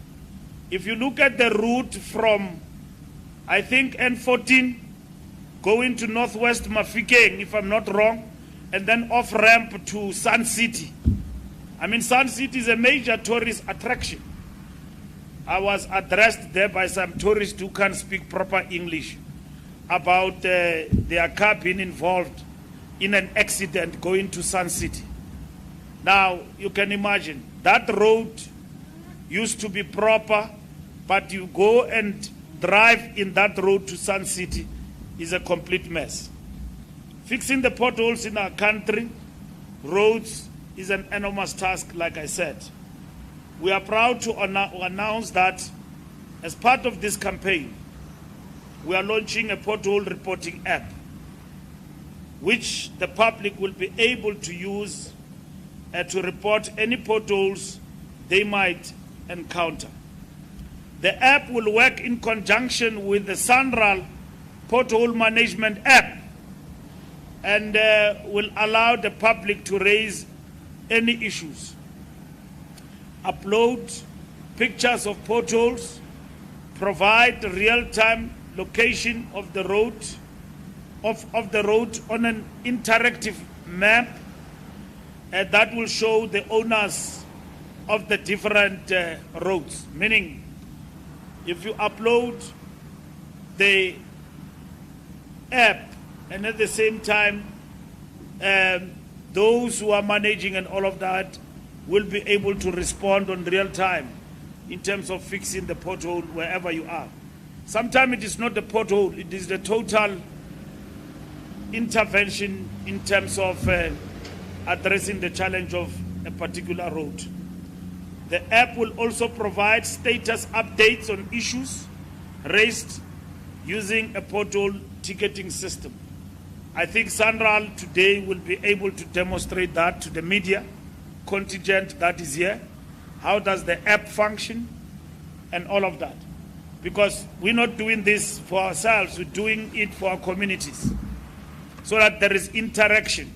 If you look at the route from, I think, N14, going to Northwest Mafikeng, if I'm not wrong, and then off-ramp to Sun City. I mean, Sun City is a major tourist attraction. I was addressed there by some tourists who can't speak proper English about their car being involved in an accident going to Sun City. Now, you can imagine, that road used to be proper, but you go and drive in that road to Sun City is a complete mess. Fixing the potholes in our country, roads, is an enormous task, like I said. We are proud to announce that as part of this campaign, we are launching a pothole reporting app, which the public will be able to use to report any potholes they might encounter. The app will work in conjunction with the Sandral Pothole Management app and will allow the public to raise any issues, upload pictures of potholes, provide real-time location of the road on an interactive map that will show the owners of the different roads. Meaning, if you upload the app and at the same time those who are managing and all of that will be able to respond on real time in terms of fixing the pothole wherever you are. Sometimes it is not the pothole, it is the total intervention in terms of addressing the challenge of a particular road. The app will also provide status updates on issues raised using a pothole ticketing system. I think Sandral today will be able to demonstrate that to the media contingent that is here. How does the app function and all of that? Because we're not doing this for ourselves, we're doing it for our communities so that there is interaction.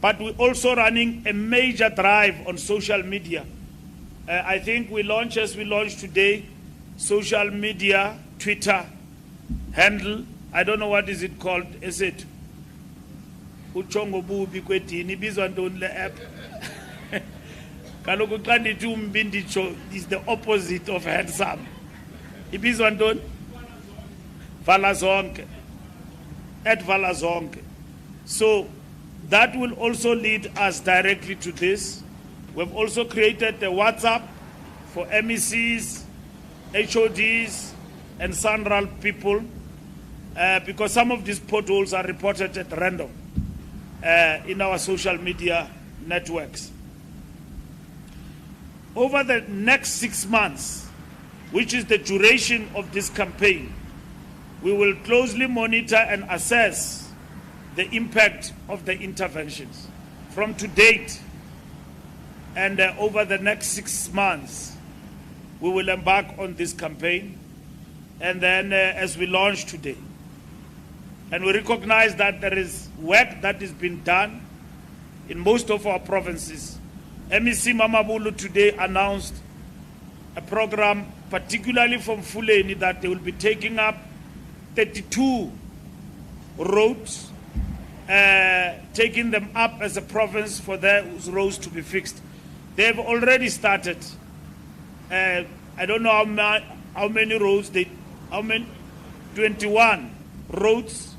But we're also running a major drive on social media. I think as we launched today, social media, Twitter handle, I don't know what is it called, is it? Uchongo bubi kwetini bizwa ntoni le app. Kaloku xa ndithi umbi nditsho is the opposite of handsome. Ibizwa ntoni? VALA ZONKE. At VALA ZONKE. So that will also lead us directly to this. We've also created a WhatsApp for MECs, HODs, and Sandral people because some of these potholes are reported at random in our social media networks. Over the next 6 months, which is the duration of this campaign, we will closely monitor and assess the impact of the interventions. From to date and over the next 6 months, we will embark on this campaign. And then as we launch today, And we recognize that there is work that is being done in most of our provinces. MEC Mamabulu today announced a program, particularly from Fuleni, that they will be taking up 32 roads, taking them up as a province for those roads to be fixed. They have already started. I don't know how many roads, 21 roads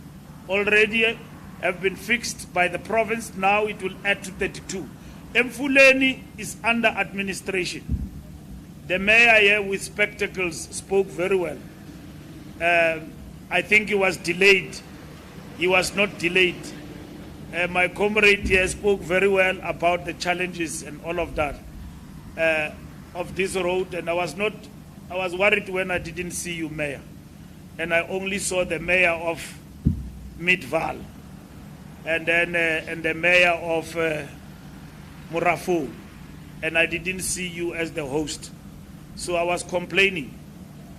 already have been fixed by the province. Now it will add to 32. Mfuleni is under administration. The mayor here with spectacles spoke very well. I think he was delayed. He was not delayed. My comrade here spoke very well about the challenges and all of that of this road. And I was worried when I didn't see you, Mayor. And I only saw the mayor of Mid-Val and then and the mayor of Murafu. And I didn't see you as the host. So I was complaining.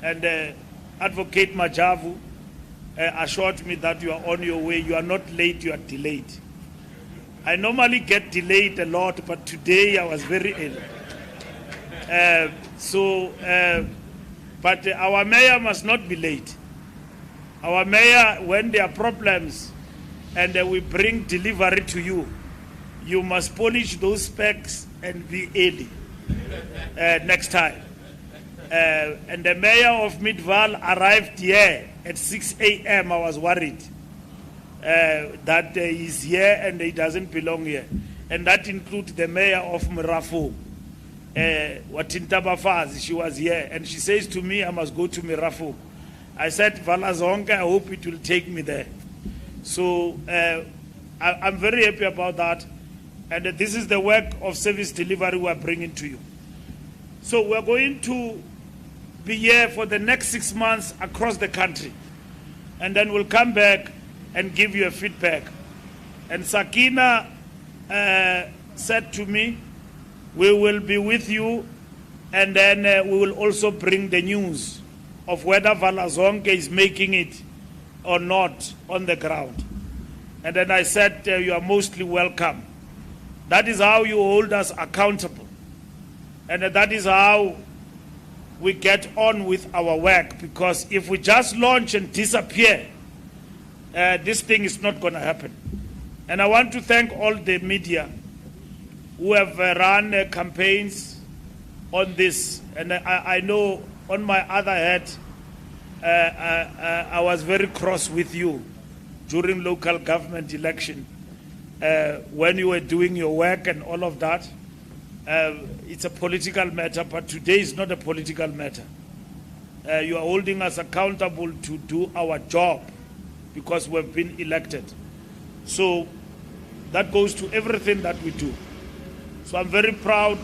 And Advocate Majavu assured me that you are on your way. You are not late, you are delayed. I normally get delayed a lot, but today I was very ill. But our mayor must not be late. Our mayor, when there are problems and we bring delivery to you, you must polish those specs and be early next time. And the mayor of Mid-Val arrived here at 6 a.m. I was worried that he's here and he doesn't belong here. And that includes the mayor of Mirafu, Watintaba Faz. She was here and she says to me, I must go to Mirafu. I said, VALA ZONKE, I hope it will take me there. So I'm very happy about that. And this is the work of service delivery we are bringing to you. So we're going to be here for the next 6 months across the country. And then we'll come back and give you a feedback. And Sakina said to me, we will be with you and then we will also bring the news of whether VALA ZONKE is making it or not on the ground. And then I said, you are mostly welcome. That is how you hold us accountable. And that is how we get on with our work, because if we just launch and disappear, this thing is not going to happen. And I want to thank all the media who have run campaigns on this. And I know on my other hand, I was very cross with you during local government election when you were doing your work and all of that. It's a political matter, but today is not a political matter. You are holding us accountable to do our job because we've been elected. So that goes to everything that we do. So I'm very proud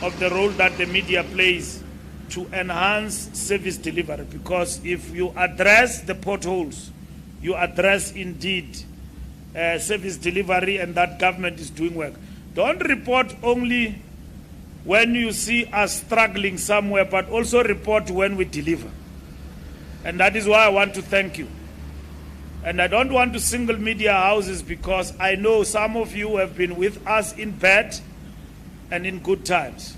of the role that the media plays to enhance service delivery, because if you address the potholes, you address indeed service delivery, and that government is doing work. Don't report only when you see us struggling somewhere, but also report when we deliver. And that is why I want to thank you. And I don't want to single media houses, because I know some of you have been with us in bad and in good times.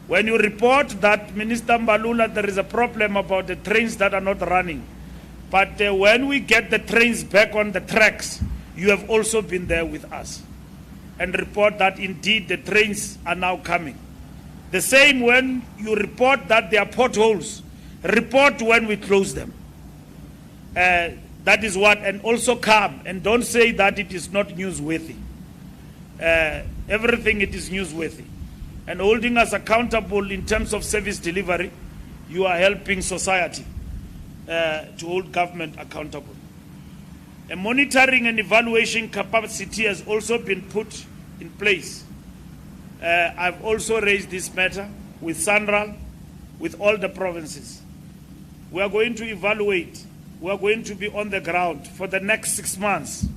When you report that, Minister Mbalula, there is a problem about the trains that are not running, but when we get the trains back on the tracks, you have also been there with us and report that indeed the trains are now coming. The same when you report that there are potholes, report when we close them. That is what, and also come and don't say that it is not newsworthy. Everything it is newsworthy. And holding us accountable in terms of service delivery, you are helping society to hold government accountable. A monitoring and evaluation capacity has also been put in place. I've also raised this matter with Sanral, with all the provinces. We are going to evaluate. We are going to be on the ground for the next 6 months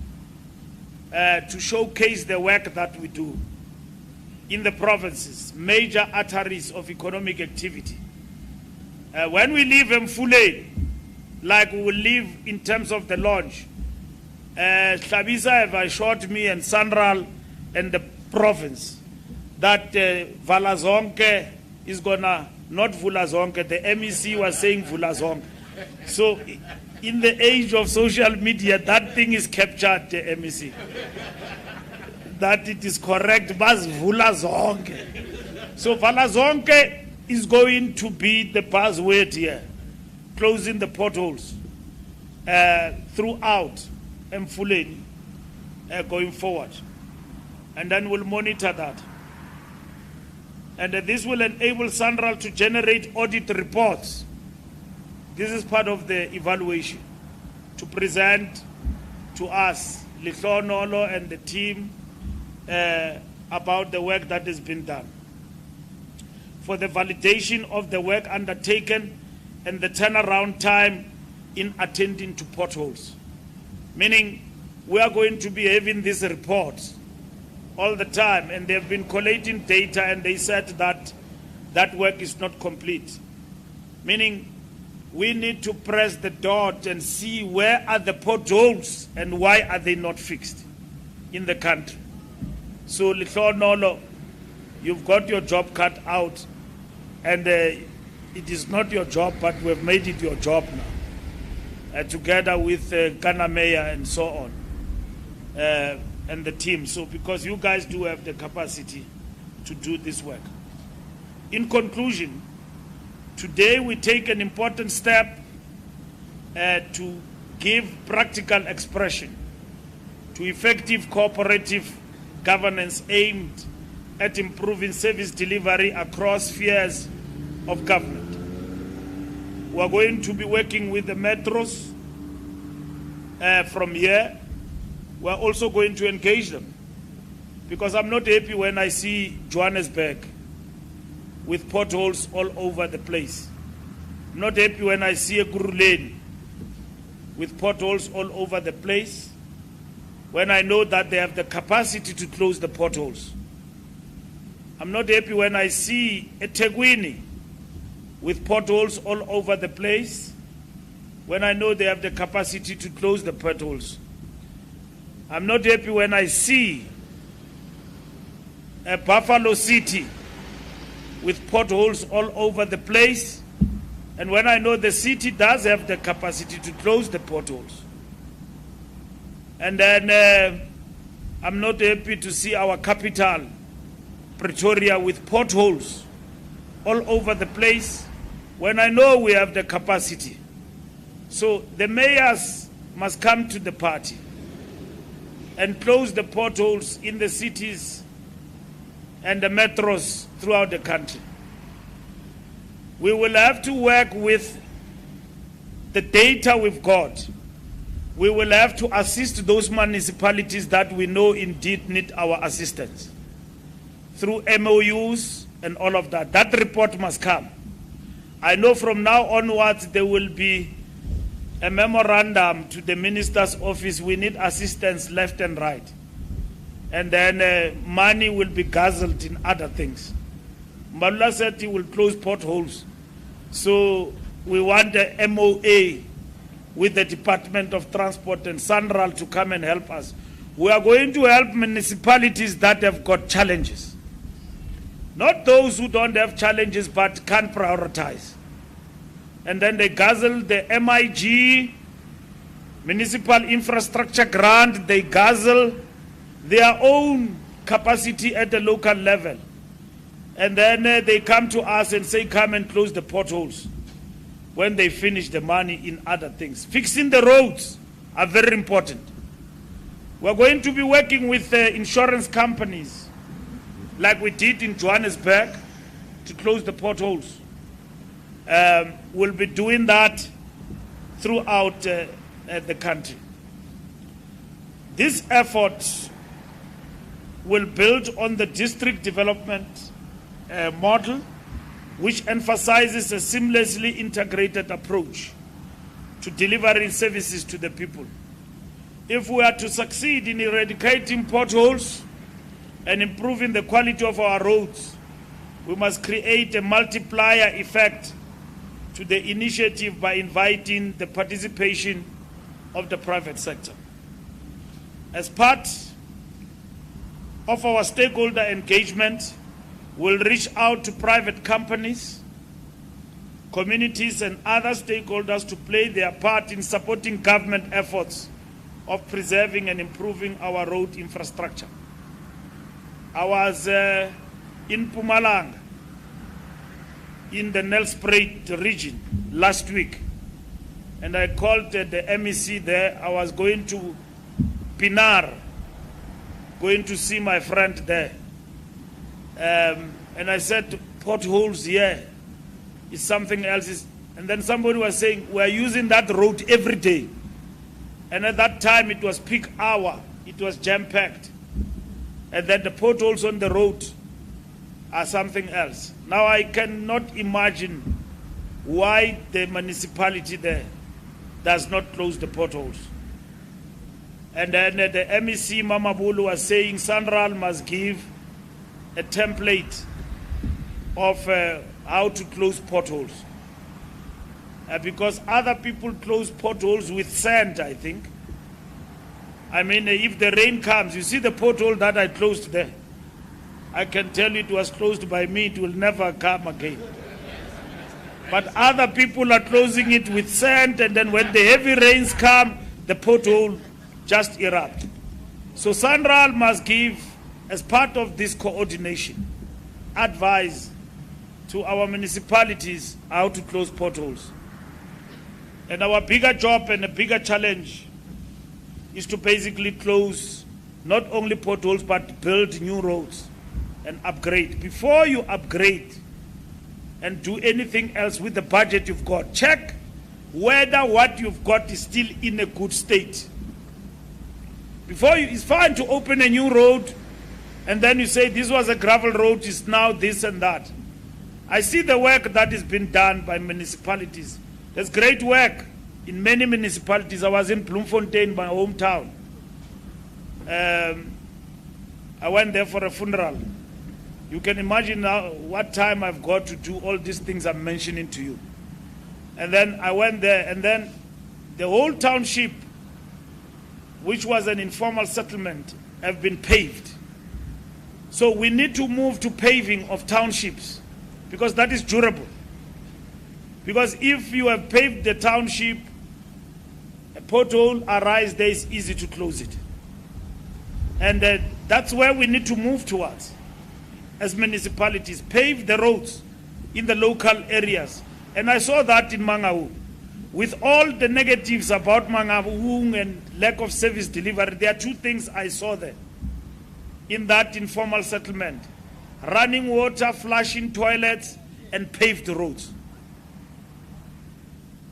to showcase the work that we do in the provinces, major arteries of economic activity. When we leave Mfuleni, like we will leave in terms of the launch. Hlabisa have assured me and Sanral and the province that VALA ZONKE is gonna, not VALA ZONKE, the MEC was saying VALA ZONKE. So in the age of social media, that thing is captured, the MEC. That it is correct, but VALA ZONKE. So VALA ZONKE is going to be the buzzword here, closing the potholes throughout Mfuleni going forward. And then we'll monitor that. And this will enable Sanral to generate audit reports. This is part of the evaluation, to present to us, Lihlonolo and the team, about the work that has been done. For the validation of the work undertaken and the turnaround time in attending to potholes. Meaning, we are going to be having these reports all the time, and they've been collating data, and they said that that work is not complete. Meaning, we need to press the dot and see where are the potholes and why are they not fixed in the country. So, Lihlonolo, you've got your job cut out, and it is not your job, but we've made it your job now, together with Ghana Mayor and so on, and the team. So, because you guys do have the capacity to do this work. In conclusion, today we take an important step to give practical expression to effective cooperative governance aimed at improving service delivery across spheres of government. We are going to be working with the metros from here. We are also going to engage them, because I'm not happy when I see Johannesburg with potholes all over the place. I'm not happy when I see a Guruleni with potholes all over the place, when I know that they have the capacity to close the potholes. I'm not happy when I see a Tegwini with potholes all over the place, when I know they have the capacity to close the potholes. I'm not happy when I see a Buffalo City with potholes all over the place, and when I know the city does have the capacity to close the potholes. And then I'm not happy to see our capital, Pretoria, with potholes all over the place, when I know we have the capacity. So the mayors must come to the party and close the potholes in the cities and the metros throughout the country. We will have to work with the data we've got. We will have to assist those municipalities that we know indeed need our assistance through MOUs and all of that. That report must come. I know from now onwards there will be a memorandum to the minister's office. We need assistance left and right. And then money will be guzzled in other things. Malula said he will close potholes. So we want the MOA with the Department of Transport and Sanral to come and help us. We are going to help municipalities that have got challenges. Not those who don't have challenges but can't prioritize. And then they guzzle the MIG, Municipal Infrastructure Grant, they guzzle their own capacity at the local level. And then they come to us and say, come and close the potholes when they finish the money in other things. Fixing the roads are very important. We're going to be working with insurance companies like we did in Johannesburg to close the potholes. We'll be doing that throughout the country. This effort will build on the district development model, which emphasizes a seamlessly integrated approach to delivering services to the people. If we are to succeed in eradicating potholes and improving the quality of our roads, we must create a multiplier effect to the initiative by inviting the participation of the private sector. As part of our stakeholder engagement, we'll reach out to private companies, communities, and other stakeholders to play their part in supporting government efforts of preserving and improving our road infrastructure. I was in Mpumalanga, in the Nelspruit region last week, and I called the MEC there. I was going to Pinar, going to see my friend there. And I said, potholes here is something else. And then somebody was saying, we're using that road every day. And at that time, it was peak hour. It was jam-packed. And then the potholes on the road are something else. Now, I cannot imagine why the municipality there does not close the potholes. And then the MEC Mamabulu was saying Sanral must give a template of how to close potholes. Because other people close potholes with sand, I think. I mean, if the rain comes, you see the pothole that I closed there. I can tell you it was closed by me, it will never come again. But other people are closing it with sand, and then when the heavy rains come, the pothole just erupts. So Sanral must give, as part of this coordination, advice to our municipalities how to close potholes. And our bigger job and a bigger challenge is to basically close not only potholes, but build new roads and upgrade. Before you upgrade and do anything else with the budget you've got, check whether what you've got is still in a good state. It's fine to open a new road and then you say this was a gravel road, it's now this and that. I see the work that has been done by municipalities. There's great work in many municipalities. I was in Bloemfontein, my hometown. I went there for a funeral. You can imagine now what time I've got to do all these things I'm mentioning to you. And then I went there, and then the whole township, which was an informal settlement, have been paved. So we need to move to paving of townships, because that is durable. Because if you have paved the township, a pothole arises, there is easy to close it. And that's where we need to move towards. As municipalities, pave the roads in the local areas. And I saw that in Mangaung. With all the negatives about Mangaung and lack of service delivery, there are two things I saw there in that informal settlement: running water, flushing toilets, and paved roads.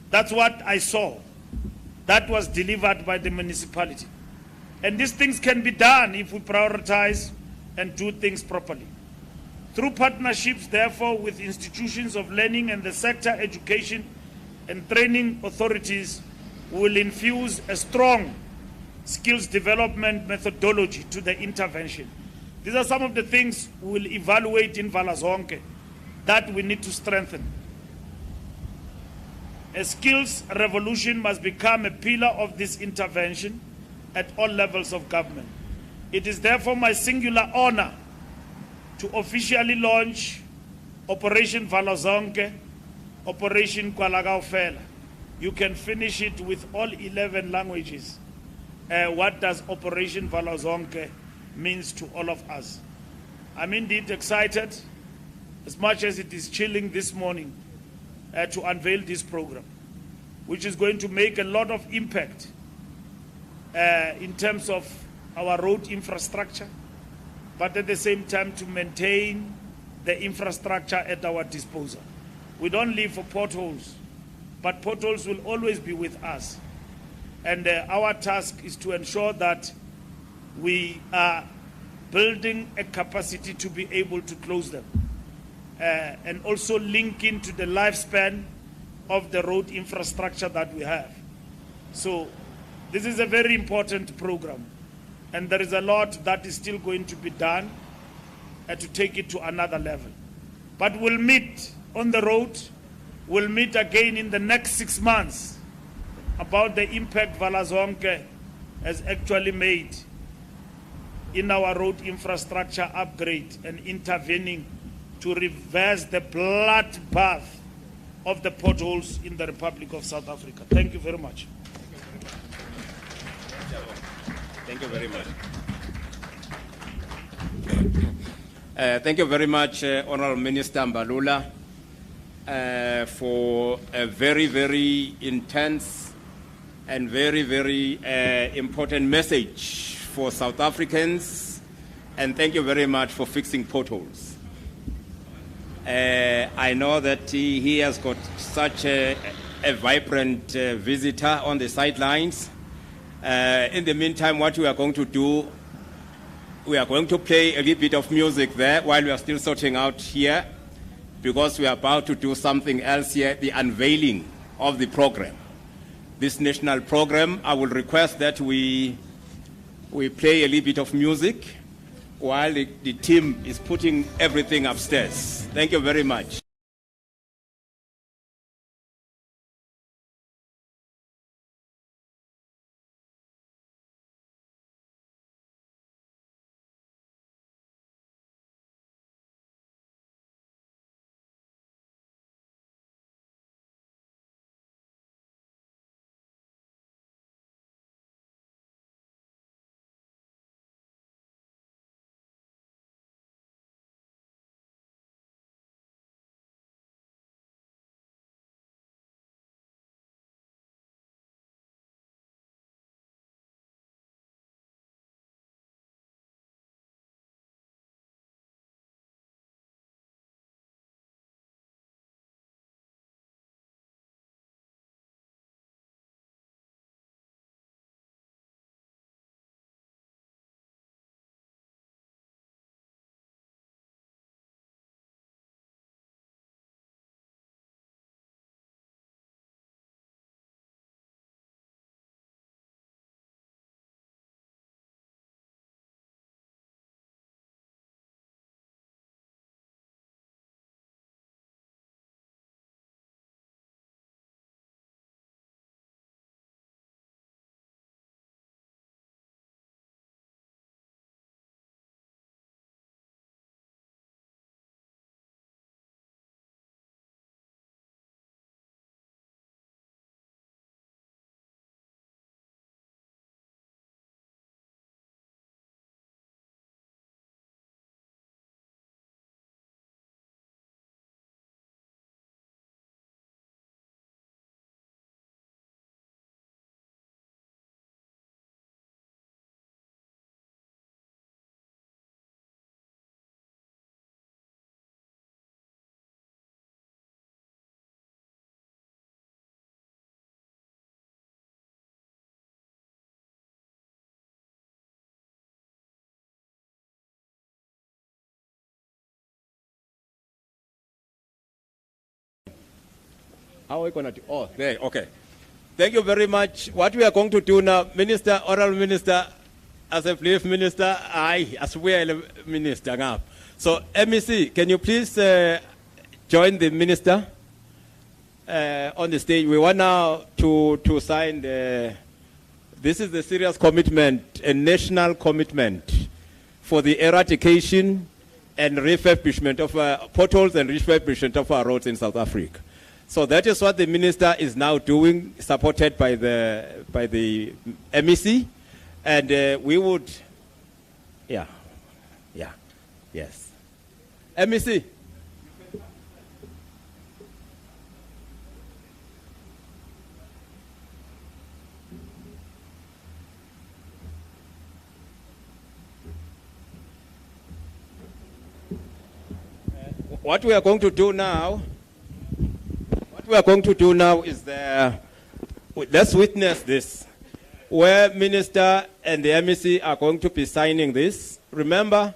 That's what I saw. That was delivered by the municipality. And these things can be done if we prioritize and do things properly. Through partnerships, therefore, with institutions of learning and the sector education and training authorities, we will infuse a strong skills development methodology to the intervention. These are some of the things we will evaluate in VALA ZONKE that we need to strengthen. A skills revolution must become a pillar of this intervention at all levels of government. It is therefore my singular honor to officially launch Operation VALA ZONKE, Operation Kwalagaofela. You can finish it with all 11 languages. What does Operation VALA ZONKE means to all of us? I'm indeed excited, as much as it is chilling this morning, to unveil this program, which is going to make a lot of impact in terms of our road infrastructure, but at the same time to maintain the infrastructure at our disposal. We don't live for potholes, but potholes will always be with us. And our task is to ensure that we are building a capacity to be able to close them, and also link into the lifespan of the road infrastructure that we have. So this is a very important program, and there is a lot that is still going to be done to take it to another level. But we'll meet on the road We'll meet again in the next 6 months about the impact VALA ZONKE has actually made in our road infrastructure upgrade and intervening to reverse the bloodbath of the potholes in the Republic of South Africa. Thank you very much. Thank you very much. Thank you very much, Honorable Minister Mbalula, for a very, very intense and very, very important message for South Africans. And thank you very much for fixing potholes. I know that he has got such a vibrant visitor on the sidelines. In the meantime, what we are going to do, we are going to play a little bit of music there while we are still sorting out here, because we are about to do something else here, the unveiling of the program. This national program, I will request that we play a little bit of music while the team is putting everything upstairs. Thank you very much. How are we going to do? Oh, there, okay. Thank you very much. What we are going to do now, Minister, Oral Minister, as a brief Minister, as we are Minister now. So, MEC, can you please join the Minister on the stage? We want now to sign this is the serious commitment, a national commitment for the eradication and refurbishment of potholes and refurbishment of our roads in South Africa. So that is what the minister is now doing, supported by the MEC, and we would, yes. MEC. What we are going to do now is let's witness this, where Minister and the MEC are going to be signing this. Remember,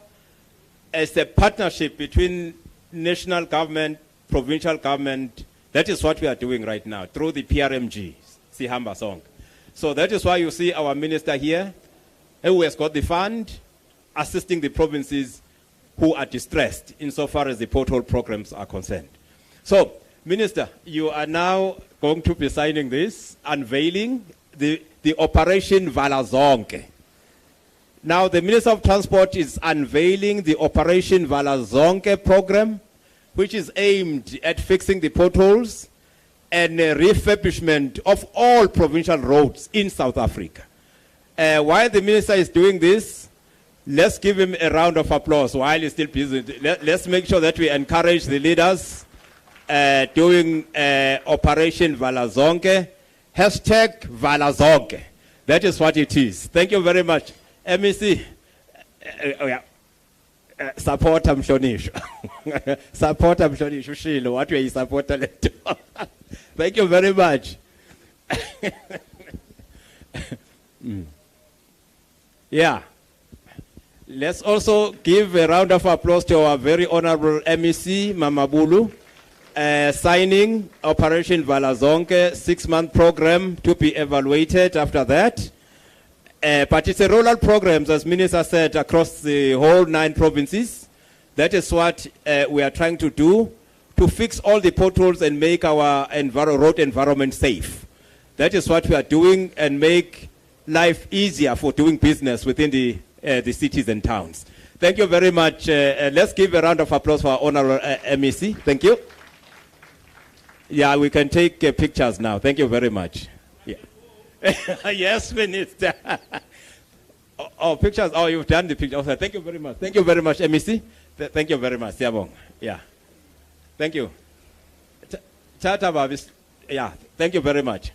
it's a partnership between national government, provincial government. That is what we are doing right now through the PRMG, Sihamba Song. So that is why you see our minister here, who has got the fund, assisting the provinces who are distressed insofar as the pothole programs are concerned. So Minister, you are now going to be signing this, unveiling the Operation VALA ZONKE. Now, the Minister of Transport is unveiling the Operation VALA ZONKE program, which is aimed at fixing the potholes and refurbishment of all provincial roads in South Africa. While the Minister is doing this, let's give him a round of applause while he's still busy. Let's make sure that we encourage the leaders doing Operation VALA ZONKE, hashtag VALA ZONKE. That is what it is. Thank you very much. MEC, support Mshonisho. Support Mshonisho, Shilo, what we support. Thank you very much. Yeah. Let's also give a round of applause to our very honorable MEC, Mama Bulu, signing Operation VALA ZONKE 6-month program to be evaluated after that. But it's a rollout program, as Minister said, across the whole 9 provinces. That is what we are trying to do to fix all the potholes and make our road environment safe. That is what we are doing and make life easier for doing business within the cities and towns. Thank you very much. Let's give a round of applause for our honorable MEC. Thank you. Yeah, we can take pictures now. Thank you very much. Yeah. Yes, Minister. Oh, pictures. Oh, you've done the picture. Okay, thank you very much. Thank you very much, MEC. Thank you very much. Yeah. Thank you. Yeah, thank you very much.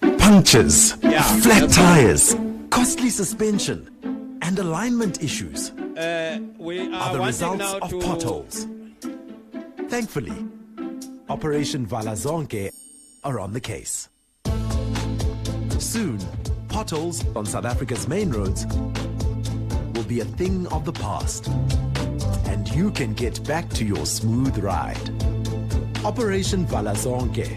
Punctures, flat tires, costly suspension, and alignment issues We are the results of potholes. Thankfully, Operation VALA ZONKE are on the case. Soon, potholes on South Africa's main roads will be a thing of the past, and you can get back to your smooth ride. Operation VALA ZONKE.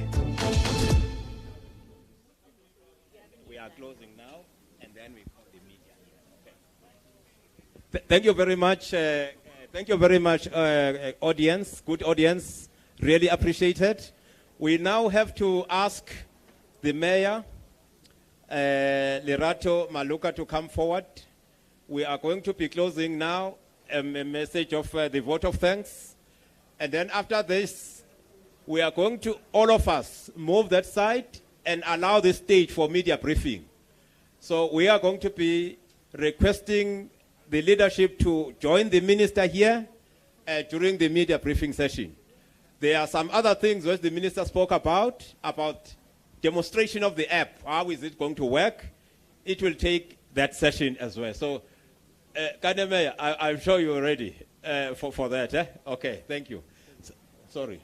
We are closing now, and then we call the media. Okay. Thank you very much. Thank you very much, audience, good audience. Really appreciate it. We now have to ask the mayor, Lerato Maluka, to come forward. We are going to be closing now a message of the vote of thanks. And then after this, we are going to, all of us, move that side and allow the stage for media briefing. So we are going to be requesting the leadership to join the minister here during the media briefing session. There are some other things which the minister spoke about demonstration of the app. How is it going to work? It will take that session as well. So, Kademe, I'm sure you're ready for that. Eh? Okay, thank you. Sorry.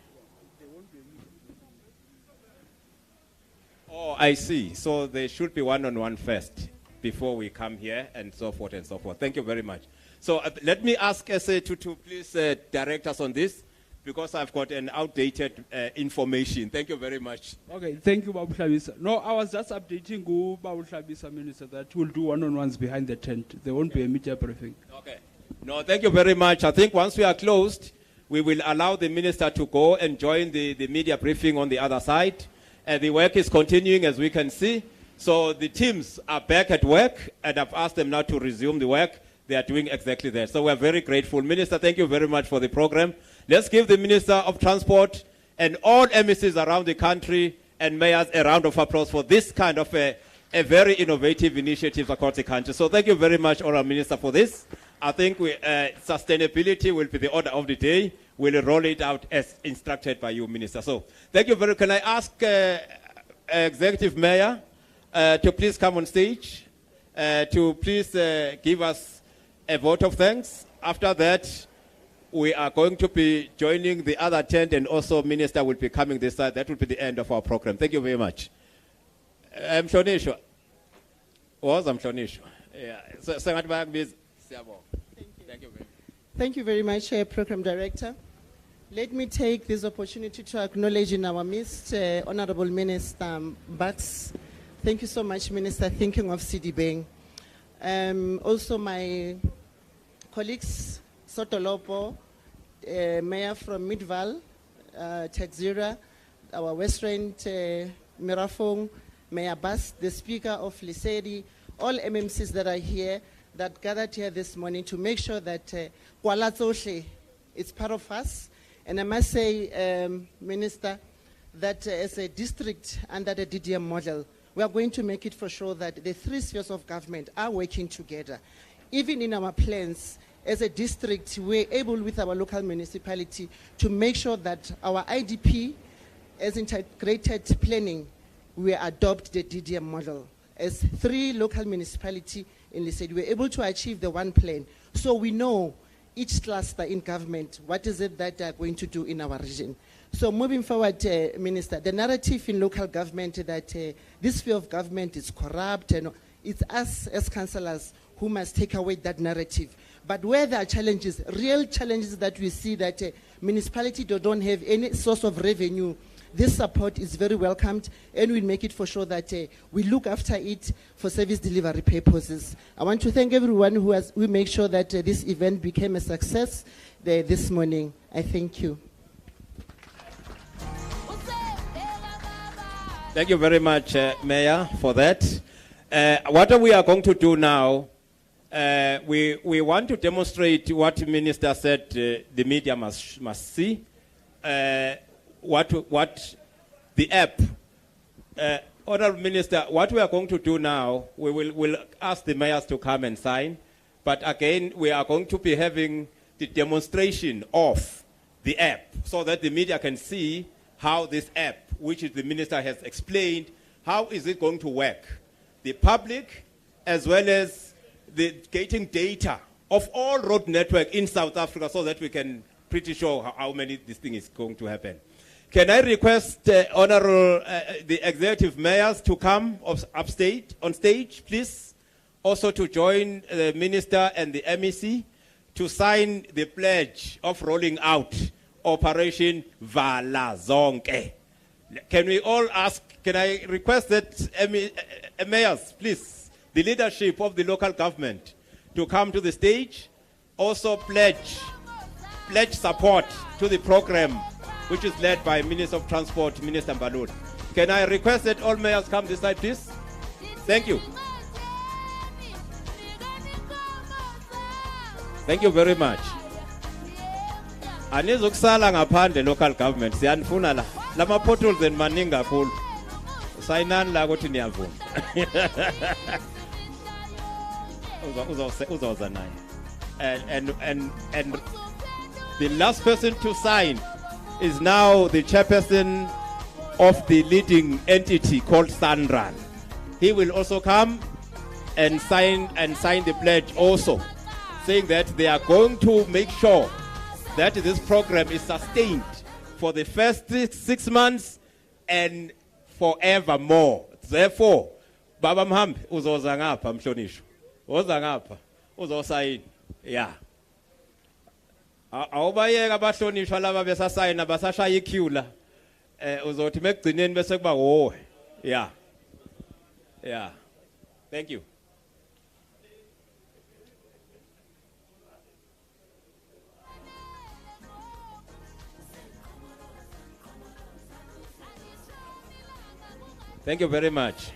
Oh, I see. So there should be one-on-one first before we come here and so forth and so forth. Thank you very much. So let me ask SA to please direct us on this, because I've got an outdated information. Thank you very much. Okay, thank you, Babu Shabisa. No, I was just updating Babu Shabisa, Minister, that we'll do one-on-ones behind the tent. There won't be a media briefing. Okay. No, thank you very much. I think once we are closed, we will allow the minister to go and join the media briefing on the other side. And the work is continuing, as we can see. So the teams are back at work, and I've asked them now to resume the work. They are doing exactly that. So we're very grateful. Minister, thank you very much for the program. Let's give the Minister of Transport and all MECs around the country and mayors a round of applause for this kind of a very innovative initiative across the country. So thank you very much, Honourable Minister, for this. I think sustainability will be the order of the day. We'll roll it out as instructed by you, Minister. So thank you very much. Can I ask Executive Mayor to please come on stage, to please give us a vote of thanks. After that, we are going to be joining the other tent, and also Minister will be coming this side. That will be the end of our program. Thank you very much. Mshonisho. Mshonisho. Yeah. So, thank you very much. Thank you very much, Program Director. Let me take this opportunity to acknowledge in our midst Honorable Minister Bax. Thank you so much, Minister, thinking of CDBang. Also my colleagues, Sotolopo, Mayor from Midval, Texira, our West Rand, Mirafong, Mayor Bas, the Speaker of Lesedi, all MMCs that are here, that gathered here this morning to make sure that Kuala Tsohle is part of us. And I must say, Minister, that as a district under the DDM model, we are going to make it for sure that the three spheres of government are working together. Even in our plans, as a district, we're able with our local municipality to make sure that our IDP, as integrated planning, we adopt the DDM model. As three local municipalities in Lesedi, we're able to achieve the one plan. So we know each cluster in government, what is it that they're going to do in our region. So moving forward, Minister, the narrative in local government that this sphere of government is corrupt, and it's us as councillors who must take away that narrative. But where there are challenges, real challenges that we see that municipality don't have any source of revenue, this support is very welcomed, and we'll make it for sure that we look after it for service delivery purposes. I want to thank everyone who made sure that this event became a success this morning. I thank you. Thank you very much, Mayor, for that. What we are going to do now, we want to demonstrate what the Minister said the media must see. What the app. Honorable Minister, what we are going to do now, we'll ask the mayors to come and sign. But again, we are going to be having the demonstration of the app so that the media can see how this app, which the minister has explained, how is it going to work? The public, as well as the getting data of all road network in South Africa so that we can pretty sure how many this thing is going to happen. Can I request Honorable the executive mayors to come on stage, please? Also to join the minister and the MEC to sign the pledge of rolling out Operation VALA ZONKE. Can we all ask, can I request that mayors, please, the leadership of the local government to come to the stage, also pledge support to the program which is led by Minister of Transport, Minister Mbalul. Can I request that all mayors come this side, please? Thank you. Thank you very much. Anizukusala ngaphandle local government siyanifuna la lama potholes and maningi kakhulu sayinani la ukuthi niyavuma uzawuza naye and the last person to sign is now the chairperson of the leading entity called Sandran. He will also come and sign the pledge also, saying that they are going to make sure that this program is sustained for the first 6 months and forevermore. Therefore, Baba Mhambi uzoza ngapha mshonisho. Uza ngapha uzosayina. Yeah. Awubayeka abahlonishwa laba besasayina basashaya iqueue la. Uzothi mekugcineni bese kuba wo. Yeah. Yeah. Thank you. Thank you very much.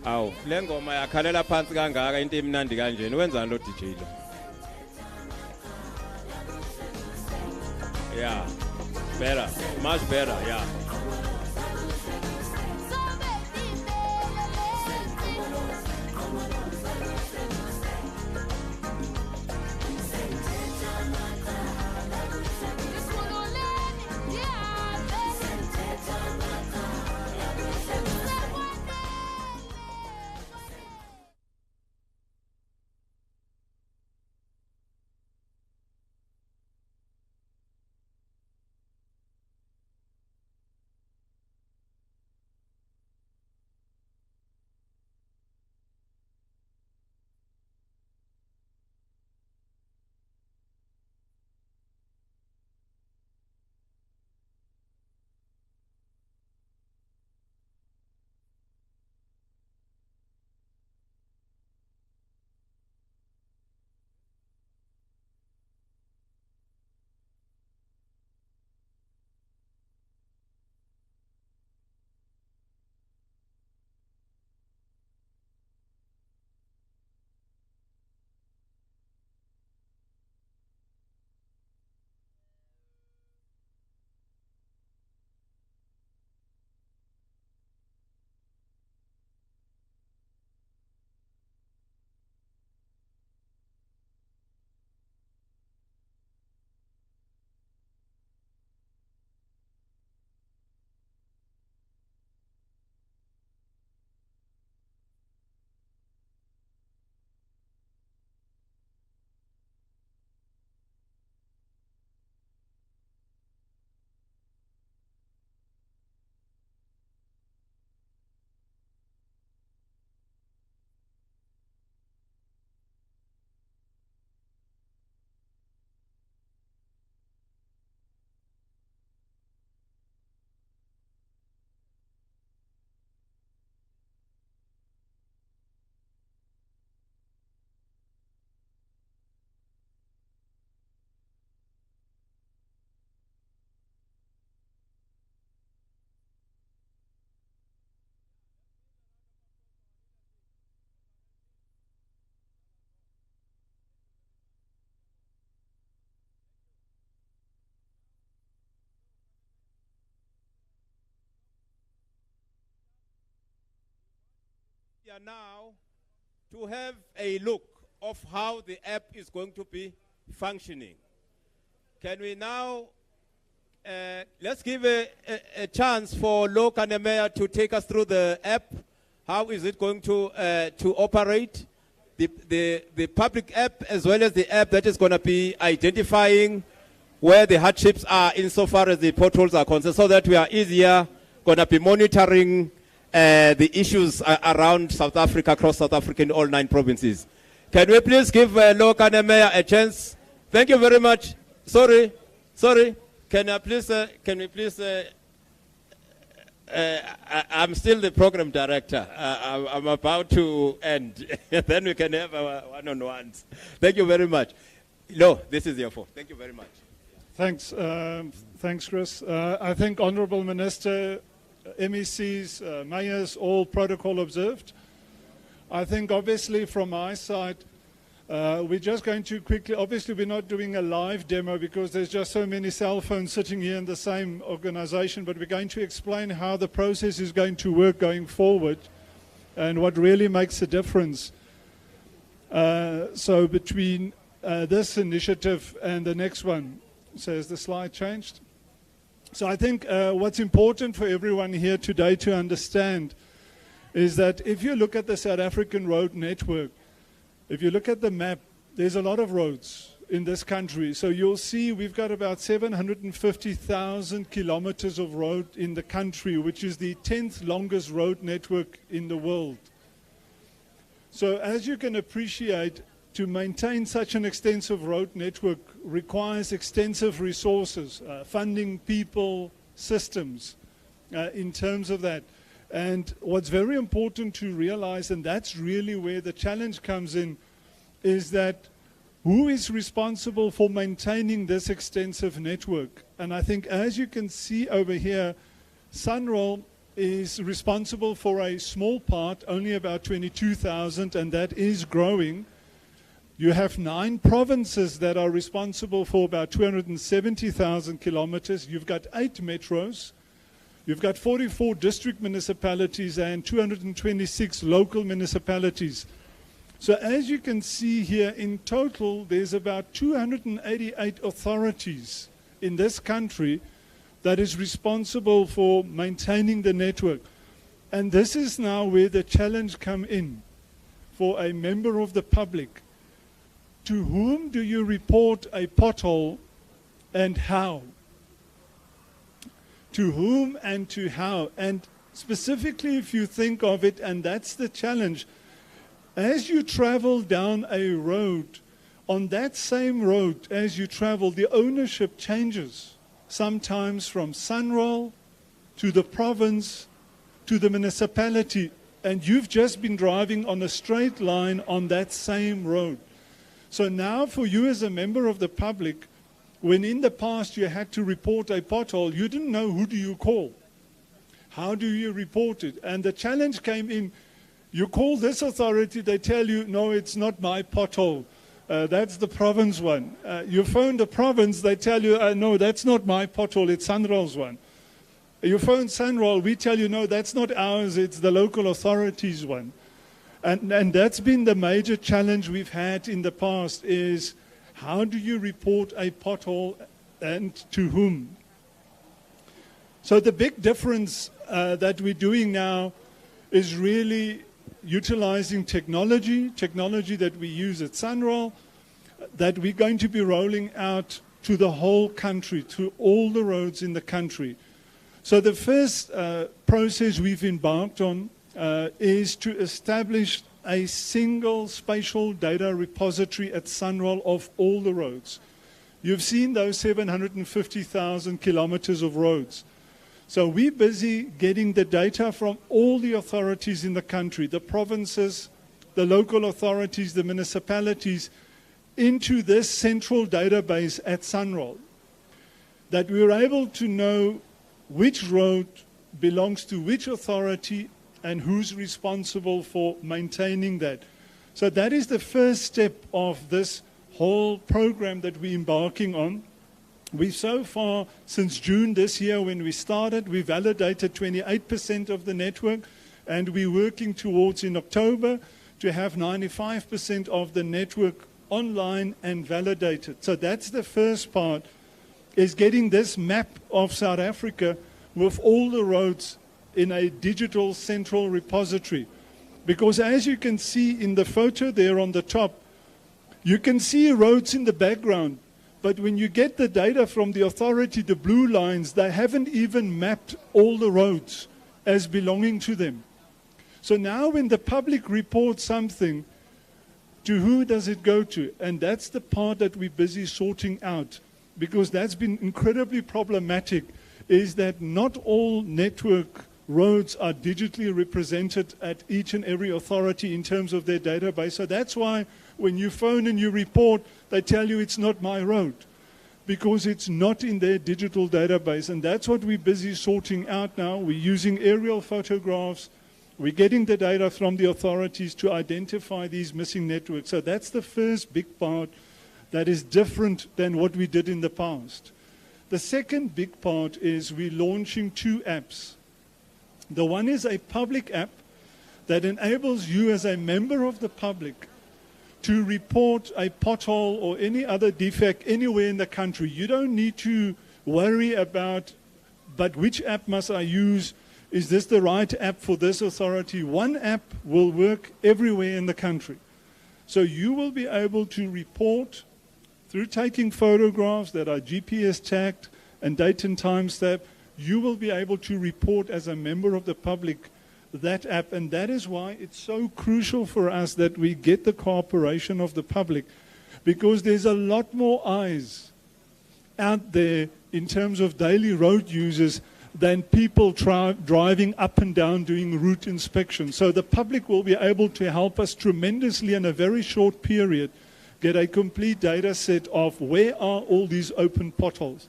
Aw, le ngoma yakhalela phansi kangaka into emnandi kanjeni wenzani lo DJ lo? Yeah. Better, much better, yeah. are now to have a look of how the app is going to be functioning. Can we now, let's give a chance for Lo Kanemeya to take us through the app. How is it going to operate? The public app as well as the app that is going to be identifying where the hardships are insofar as the potholes are concerned, so that we are easier going to be monitoring the issues around South Africa, across South Africa in all 9 provinces. Can we please give Lo Kanemeya a chance? Thank you very much. Sorry. Can we please, I'm still the program director. I'm about to end. Then we can have our one-on-ones. Thank you very much. Lo, this is your fault. Thank you very much. Thanks, Chris. I think Honourable Minister, MECs, mayors, all protocol observed. I think obviously from my side, we're just going to quickly, obviously we're not doing a live demo because there's just so many cell phones sitting here in the same organization, but we're going to explain how the process is going to work going forward and what really makes a difference. So between this initiative and the next one, so has the slide changed? So I think what's important for everyone here today to understand is that if you look at the South African road network, if you look at the map, there's a lot of roads in this country. So you'll see we've got about 750,000 kilometers of road in the country, which is the 10th longest road network in the world. So as you can appreciate, to maintain such an extensive road network requires extensive resources, funding, people, systems, in terms of that. And what's very important to realize, and that's really where the challenge comes in, is that who is responsible for maintaining this extensive network? And I think as you can see over here, SANROL is responsible for a small part, only about 22,000, and that is growing. You have 9 provinces that are responsible for about 270,000 kilometers. You've got 8 metros. You've got 44 district municipalities and 226 local municipalities. So as you can see here, in total, there's about 288 authorities in this country that is responsible for maintaining the network. And this is now where the challenge comes in for a member of the public. To whom do you report a pothole and how? To whom and to how? And specifically if you think of it, and that's the challenge, as you travel down a road, on that same road as you travel, the ownership changes, sometimes from SANROL to the province to the municipality, and you've just been driving on a straight line on that same road. So now for you as a member of the public, when in the past you had to report a pothole, you didn't know who do you call. How do you report it? And the challenge came in, you call this authority, they tell you, no, it's not my pothole. That's the province one. You phone the province, they tell you, no, that's not my pothole, it's SANROL's one. You phone SANROL, we tell you, no, that's not ours, it's the local authorities one. And that's been the major challenge we've had in the past is, how do you report a pothole and to whom? So the big difference that we're doing now is really utilizing technology that we use at SANROL, that we're going to be rolling out to the whole country, to all the roads in the country. So the first process we've embarked on is to establish a single spatial data repository at SANROL of all the roads. You've seen those 750,000 kilometers of roads. So we're busy getting the data from all the authorities in the country, the provinces, the local authorities, the municipalities, into this central database at SANROL. That we're able to know which road belongs to which authority and who's responsible for maintaining that. So that is the first step of this whole program that we're embarking on. We've so far, since June this year when we started, we validated 28% of the network, And we're working towards in October to have 95% of the network online and validated. So that's the first part, is getting this map of South Africa with all the roads in a digital central repository. Because as you can see in the photo there on the top, you can see roads in the background, but when you get the data from the authority, the blue lines, they haven't even mapped all the roads as belonging to them. So now when the public reports something, to who does it go to? And that's the part that we're busy sorting out, because that's been incredibly problematic, is that not all network roads are digitally represented at each and every authority in terms of their database. So that's why when you phone and you report, they tell you it's not my road, because it's not in their digital database. And that's what we're busy sorting out now. We're using aerial photographs. We're getting the data from the authorities to identify these missing networks. So that's the first big part that is different than what we did in the past. The second big part is we're launching 2 apps. The one is a public app that enables you as a member of the public to report a pothole or any other defect anywhere in the country. You don't need to worry about, but which app must I use? Is this the right app for this authority? One app will work everywhere in the country. So you will be able to report through taking photographs that are GPS tagged and date and time stamped. You will be able to report as a member of the public that app. And that is why it's so crucial for us that we get the cooperation of the public, because there's a lot more eyes out there in terms of daily road users than people driving up and down doing route inspection. So the public will be able to help us tremendously in a very short period get a complete data set of where are all these open potholes.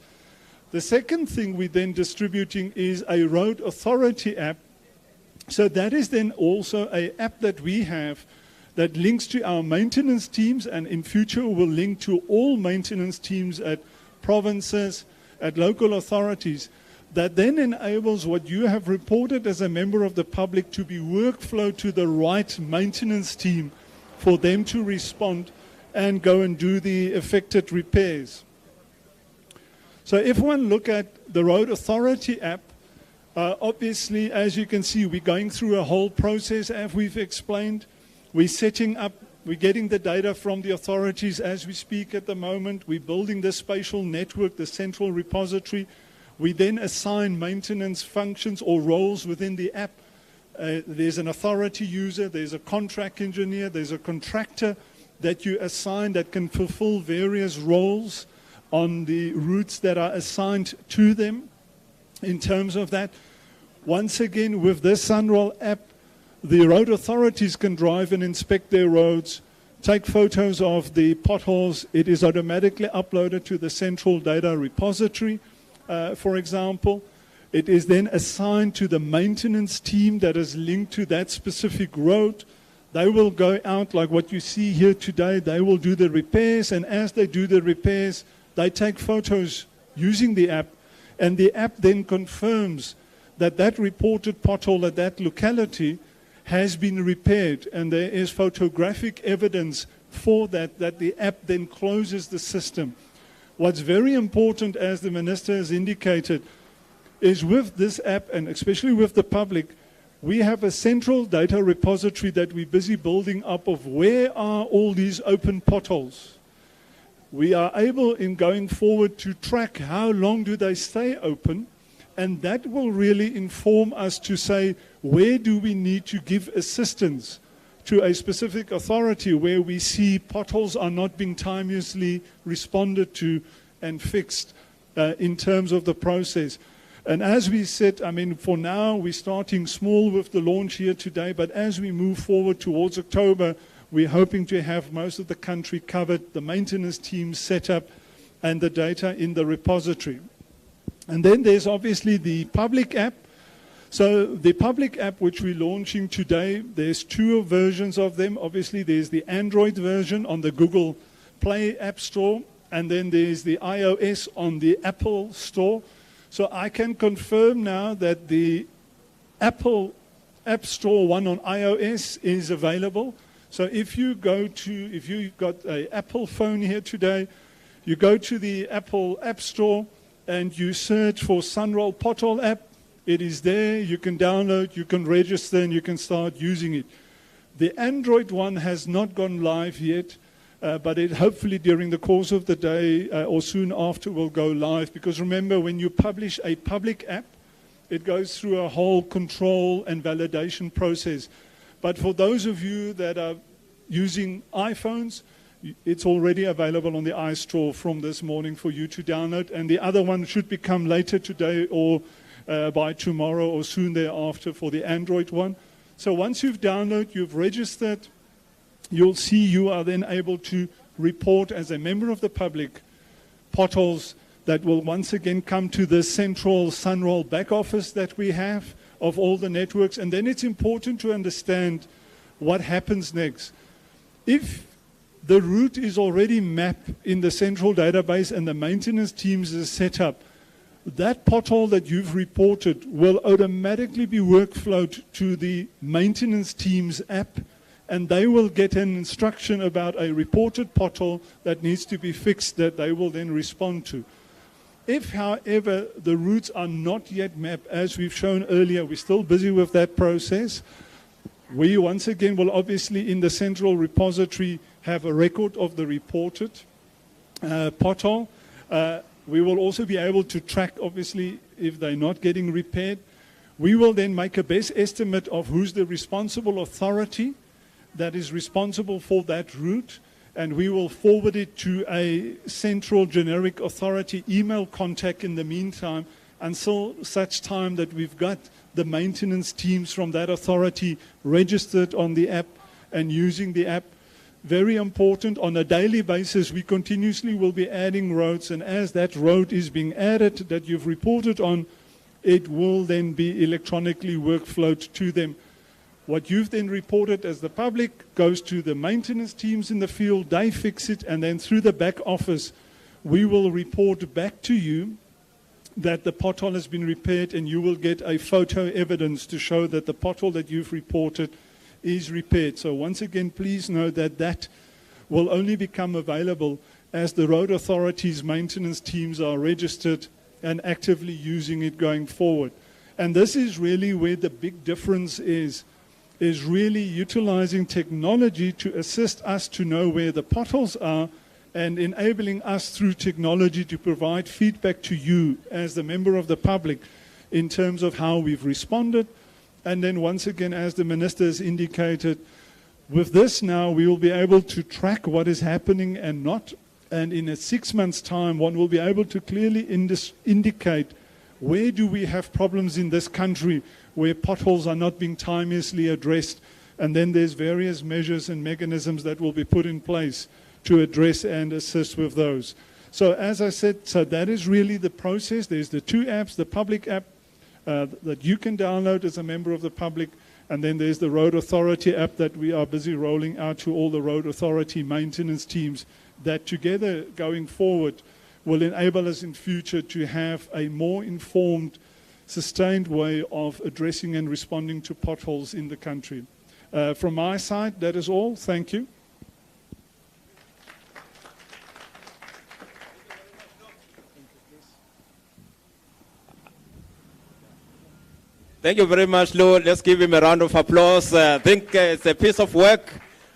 The second thing we're then distributing is a road authority app. So that is then also an app that we have that links to our maintenance teams, and in future will link to all maintenance teams at provinces, at local authorities, that then enables what you have reported as a member of the public to be workflow to the right maintenance team for them to respond and go and do the affected repairs. So if one look at the Road Authority app, obviously, as you can see, we're going through a whole process, as we've explained. We're setting up, we're getting the data from the authorities as we speak at the moment. We're building the spatial network, the central repository. We then assign maintenance functions or roles within the app. There's an authority user, there's a contract engineer, there's a contractor that you assign that can fulfill various roles on the routes that are assigned to them. In terms of that, once again, with this Sunroll app, the road authorities can drive and inspect their roads, take photos of the potholes. It is automatically uploaded to the central data repository. For example, it is then assigned to the maintenance team that is linked to that specific road. They will go out like what you see here today. They will do the repairs, and as they do the repairs, they take photos using the app, and the app then confirms that that reported pothole at that locality has been repaired, and there is photographic evidence for that, that the app then closes the system. What's very important, as the Minister has indicated, is with this app, and especially with the public, we have a central data repository that we're busy building up of where are all these open potholes. We are able, in going forward, to track how long do they stay open, and that will really inform us to say, where do we need to give assistance to a specific authority where we see potholes are not being timeously responded to and fixed in terms of the process. And as we said, I mean, for now, we're starting small with the launch here today, but as we move forward towards October, we're hoping to have most of the country covered, the maintenance teams set up, and the data in the repository. And then there's obviously the public app. So the public app which we're launching today, there's 2 versions of them. Obviously, there's the Android version on the Google Play App Store, and then there's the iOS on the Apple Store. So I can confirm now that the Apple App Store, one on iOS is available. So if you've got an Apple phone here today, you go to the Apple App Store and you search for Sunroll Pothole app. It is there. You can download, you can register, and you can start using it. The Android one has not gone live yet, but it hopefully during the course of the day or soon after will go live. Because remember, when you publish a public app, it goes through a whole control and validation process. But for those of you that are using iPhones, it's already available on the iStore from this morning for you to download. And the other one should become later today or by tomorrow or soon thereafter for the Android one. So once you've downloaded, you've registered, you'll see you are then able to report as a member of the public potholes that will once again come to the central Sunroll back office that we have of all the networks. And then it's important to understand what happens next. If the route is already mapped in the central database and the maintenance teams is set up, that pothole that you've reported will automatically be workflowed to the maintenance team's app, and they will get an instruction about a reported pothole that needs to be fixed that they will then respond to. If, however, the routes are not yet mapped, as we've shown earlier, we're still busy with that process, we once again will obviously in the central repository have a record of the reported pothole. We will also be able to track, obviously, if they're not getting repaired. We will then make a best estimate of who's the responsible authority that is responsible for that route, and we will forward it to a central generic authority email contact in the meantime until such time that we've got the maintenance teams from that authority registered on the app and using the app. Very important, on a daily basis, we continuously will be adding roads, and as that road is being added that you've reported on, it will then be electronically workflowed to them. What you've then reported as the public goes to the maintenance teams in the field, they fix it, and then through the back office, we will report back to you that the pothole has been repaired, and you will get a photo evidence to show that the pothole that you've reported is repaired. So once again, please know that that will only become available as the road authorities' maintenance teams are registered and actively using it going forward. And this is really where the big difference is really utilizing technology to assist us to know where the potholes are and enabling us through technology to provide feedback to you as the member of the public in terms of how we've responded. And then once again, as the Minister has indicated, with this now we will be able to track what is happening and not. And in a 6 months' time, one will be able to clearly indicate where do we have problems in this country where potholes are not being timeously addressed. And then there's various measures and mechanisms that will be put in place to address and assist with those. So as I said, so that is really the process. There's the two apps, the public app that you can download as a member of the public, and then there's the Road Authority app that we are busy rolling out to all the Road Authority maintenance teams that together going forward will enable us in future to have a more informed, sustained way of addressing and responding to potholes in the country. From my side, that is all. Thank you. Thank you very much, Lou. Let's give him a round of applause. I think it's a piece of work.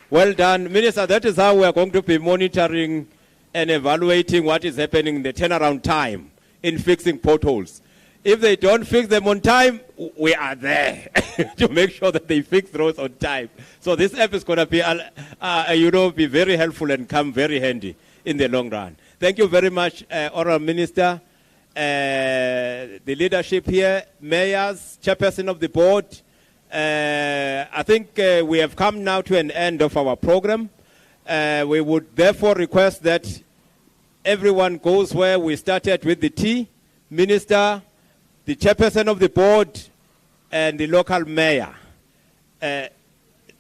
Well done. Minister, that is how we are going to be monitoring and evaluating what is happening in the turnaround time in fixing potholes. If they don't fix them on time, we are there to make sure that they fix those on time. So this app is going to be, be very helpful and come very handy in the long run. Thank you very much, Honourable Minister. The leadership here, mayors, chairperson of the board. I think we have come now to an end of our program. We would therefore request that everyone goes where we started with the T, minister, the chairperson of the board, and the local mayor.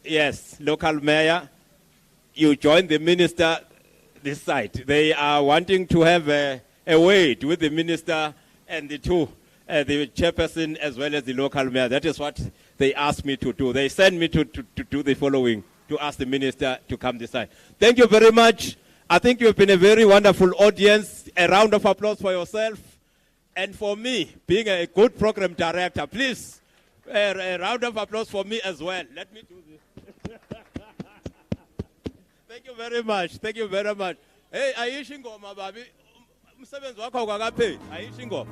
Yes, local mayor, you join the minister this side. They are wanting to have a wait with the minister and the two, the chairperson as well as the local mayor. That is what they asked me to do. They sent me to do the following, to ask the minister to come this side. Thank you very much. I think you've been a very wonderful audience. A round of applause for yourself. And for me, being a good program director, please, a round of applause for me as well. Let me do this. Thank you very much. Thank you very much. Hey, ayisho ingoma babi. Umsebenzi wakho awukakapheli. Ayisho ingoma.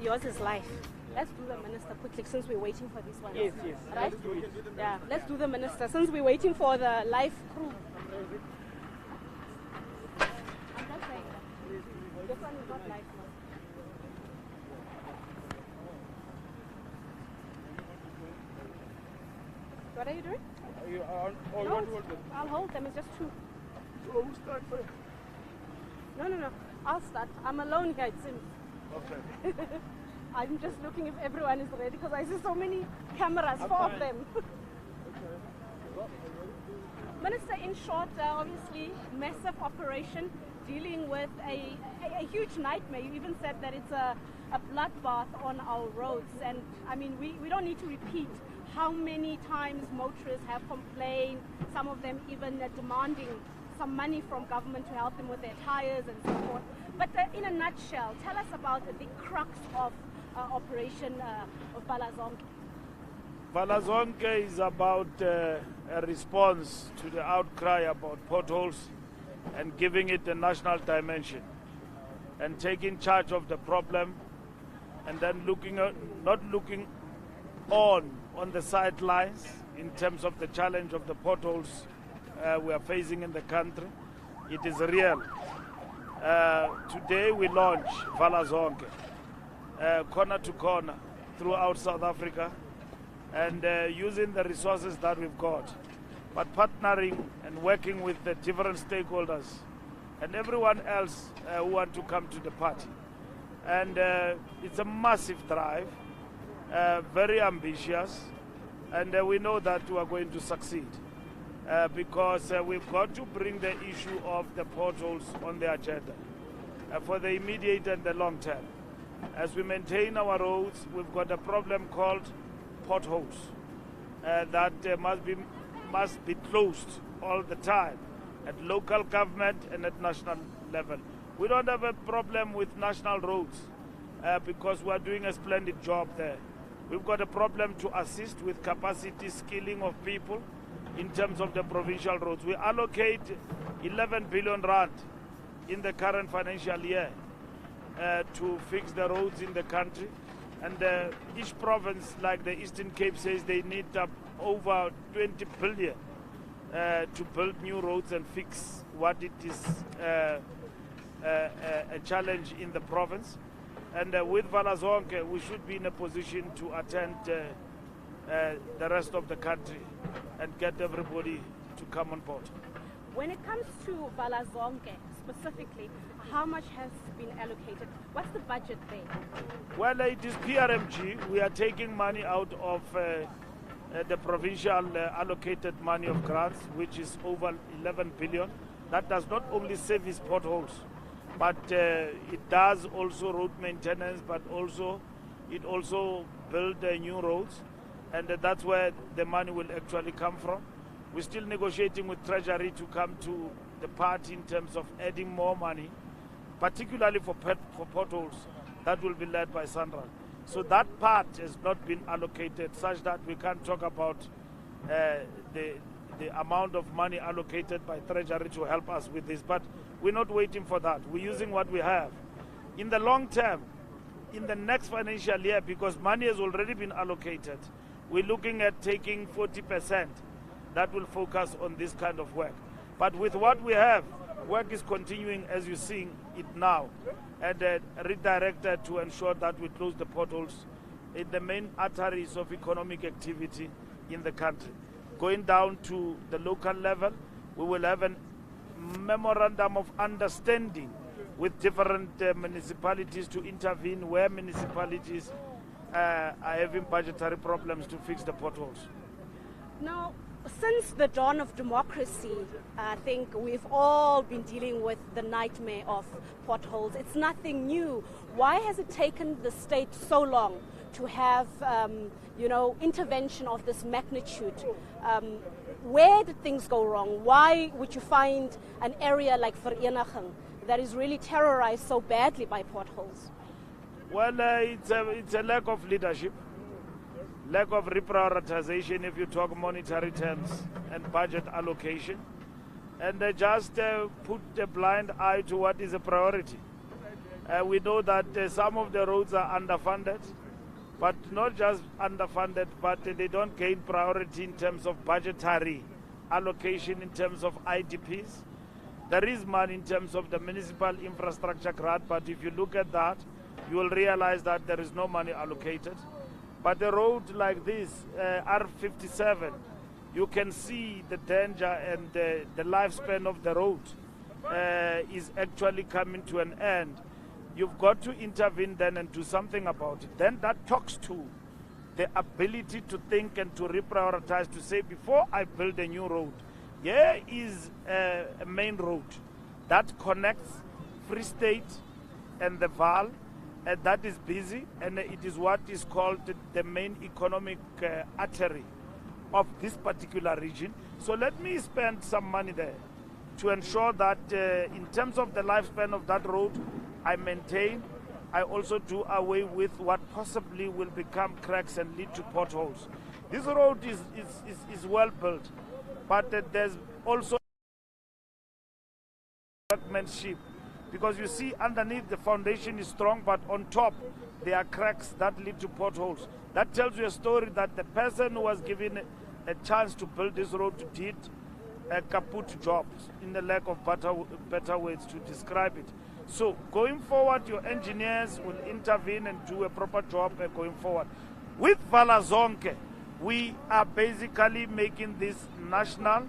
Yours is live. Let's do the minister quickly since we're waiting for this one. Yes. Right? Yeah, let's do the minister since we're waiting for the live crew. I'm just saying. This one is not live. What are you doing? You want to hold them? I'll hold them. It's just two. So who start first? No. I'll start. I'm alone here, it seems. Okay. I'm just looking if everyone is ready because I see so many cameras, four of them. Minister, in short, obviously, massive operation dealing with a huge nightmare. You even said that it's a bloodbath on our roads. And I mean, we don't need to repeat how many times motorists have complained, some of them even demanding some money from government to help them with their tires and so forth. But in a nutshell, tell us about the crux of operation of VALA ZONKE. VALA ZONKE is about a response to the outcry about potholes and giving it a national dimension and taking charge of the problem and then not looking on the sidelines in terms of the challenge of the potholes we are facing in the country. It is real. Today we launch VALA ZONKE, corner to corner throughout South Africa, and using the resources that we've got, but partnering and working with the different stakeholders and everyone else who want to come to the party. And it's a massive drive, very ambitious, and we know that we are going to succeed because we've got to bring the issue of the potholes on the agenda for the immediate and the long term. As we maintain our roads, we've got a problem called potholes that must be closed all the time at local government and at national level. We don't have a problem with national roads because we're doing a splendid job there. We've got a problem to assist with capacity skilling of people in terms of the provincial roads. We allocate 11 billion rand in the current financial year to fix the roads in the country. And each province, like the Eastern Cape says, they need over 20 billion to build new roads and fix what it is a challenge in the province. And with VALA ZONKE, we should be in a position to attend the rest of the country and get everybody to come on board. When it comes to VALA ZONKE specifically, how much has been allocated? What's the budget there? Well, it is PRMG. We are taking money out of the provincial allocated money of grants, which is over 11 billion. That does not only service potholes, but it does also road maintenance, but it also build new roads, and that's where the money will actually come from. We're still negotiating with Treasury to come to the party in terms of adding more money, particularly for potholes. That will be led by Sandra. So that part has not been allocated such that we can't talk about the amount of money allocated by Treasury to help us with this. But we're not waiting for that. We're using what we have. In the long term, in the next financial year, because money has already been allocated, we're looking at taking 40% that will focus on this kind of work. But with what we have, work is continuing as you're seeing it now, and redirected to ensure that we close the potholes in the main arteries of economic activity in the country. Going down to the local level, we will have a memorandum of understanding with different municipalities to intervene where municipalities are having budgetary problems to fix the potholes. Now, since the dawn of democracy, I think we've all been dealing with the nightmare of potholes. It's nothing new. Why has it taken the state so long to have, intervention of this magnitude? Where did things go wrong? Why would you find an area like Vereniging that is really terrorized so badly by potholes? Well, it's a lack of leadership. Lack of reprioritization if you talk monetary terms and budget allocation, and just put a blind eye to what is a priority. We know that some of the roads are underfunded, but not just underfunded, but they don't gain priority in terms of budgetary allocation, in terms of IDPs. There is money in terms of the municipal infrastructure grant, but if you look at that, you will realize that there is no money allocated. But a road like this, R57, you can see the danger and the lifespan of the road is actually coming to an end. You've got to intervene then and do something about it. Then that talks to the ability to think and to reprioritize, to say, before I build a new road, here is a main road that connects Free State and the VAL that is busy, and it is what is called the main economic artery of this particular region. So let me spend some money there to ensure that in terms of the lifespan of that road, I maintain, I also do away with what possibly will become cracks and lead to potholes. This road is well built, but there's also workmanship, because you see underneath the foundation is strong, but on top there are cracks that lead to potholes. That tells you a story that the person who was given a chance to build this road did a kaput job, in the lack of better words to describe it. So going forward, your engineers will intervene and do a proper job going forward. With VALA ZONKE, we are basically making this national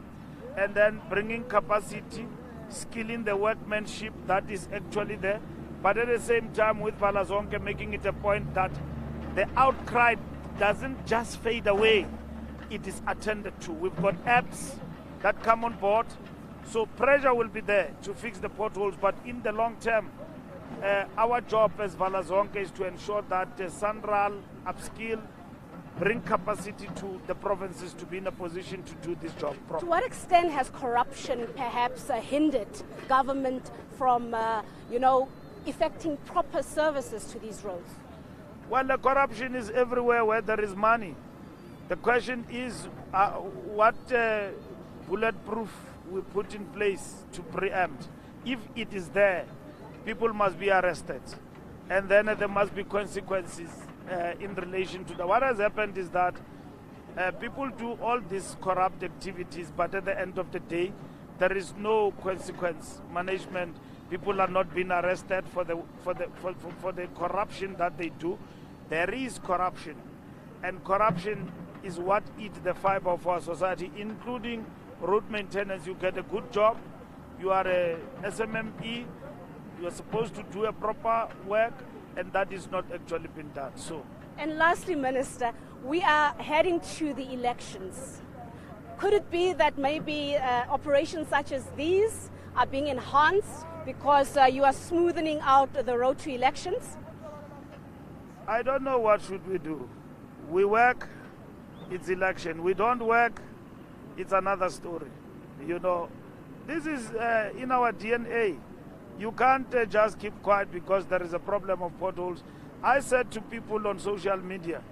and then bringing capacity, skilling the workmanship that is actually there, but at the same time with VALA ZONKE making it a point that the outcry doesn't just fade away, it is attended to. We've got apps that come on board, so pressure will be there to fix the potholes, but in the long term, our job as VALA ZONKE is to ensure that SANRAL upskill, bring capacity to the provinces to be in a position to do this job properly. To what extent has corruption perhaps hindered government from, effecting proper services to these roads? Well, the corruption is everywhere where there is money. The question is what bulletproof we put in place to preempt. If it is there, people must be arrested, and then there must be consequences in relation to that. What has happened is that people do all these corrupt activities, but at the end of the day, there is no consequence management. People are not being arrested for the corruption that they do. There is corruption, and corruption is what eats the fiber of our society, including road maintenance. You get a good job, you are a SMME, you are supposed to do a proper work, and that is not actually being done. So, and lastly, Minister, we are heading to the elections. Could it be that maybe operations such as these are being enhanced because you are smoothing out the road to elections? I don't know what should we do. We work, it's election. We don't work, it's another story. This is in our DNA. You can't just keep quiet because there is a problem of potholes. I said to people on social media,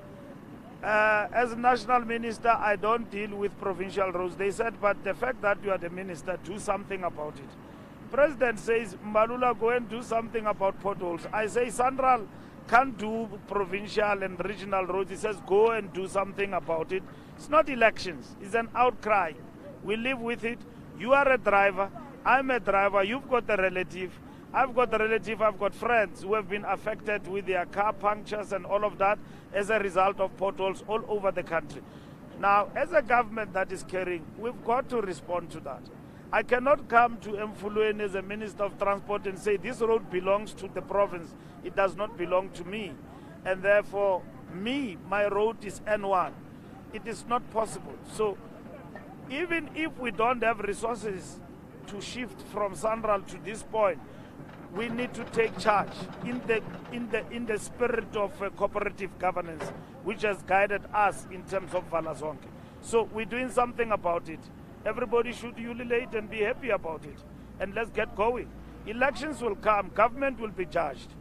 as a national minister, I don't deal with provincial roads. They said, but the fact that you are the minister, do something about it. President says, Mbalula, go and do something about potholes. I say, SANRAL can't do provincial and regional roads. He says, go and do something about it. It's not elections, it's an outcry. We live with it. You are a driver, I'm a driver, you've got a relative, I've got a relative, I've got friends who have been affected with their car punctures and all of that as a result of potholes all over the country. Now, as a government that is caring, we've got to respond to that. I cannot come to Mfulweni as a Minister of Transport and say this road belongs to the province. It does not belong to me. And therefore, my road is N1. It is not possible. So, even if we don't have resources to shift from SANRAL to this point, we need to take charge in the spirit of cooperative governance, which has guided us in terms of VALA ZONKE. So we're doing something about it. Everybody should ululate and be happy about it. And let's get going. Elections will come. Government will be judged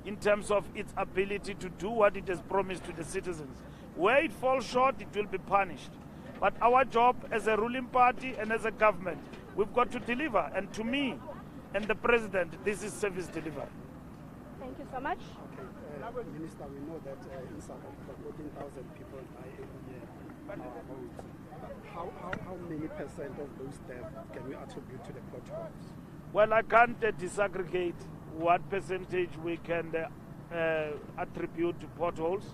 in terms of its ability to do what it has promised to the citizens. Where it falls short, it will be punished. But our job as a ruling party and as a government, we've got to deliver. And to me and the president, this is service delivery. Thank you so much. Okay, Minister, we know that in South Africa, 14,000 people die every year on our roads. How many percent of those deaths can we attribute to the potholes? Well, I can't disaggregate what percentage we can attribute to potholes.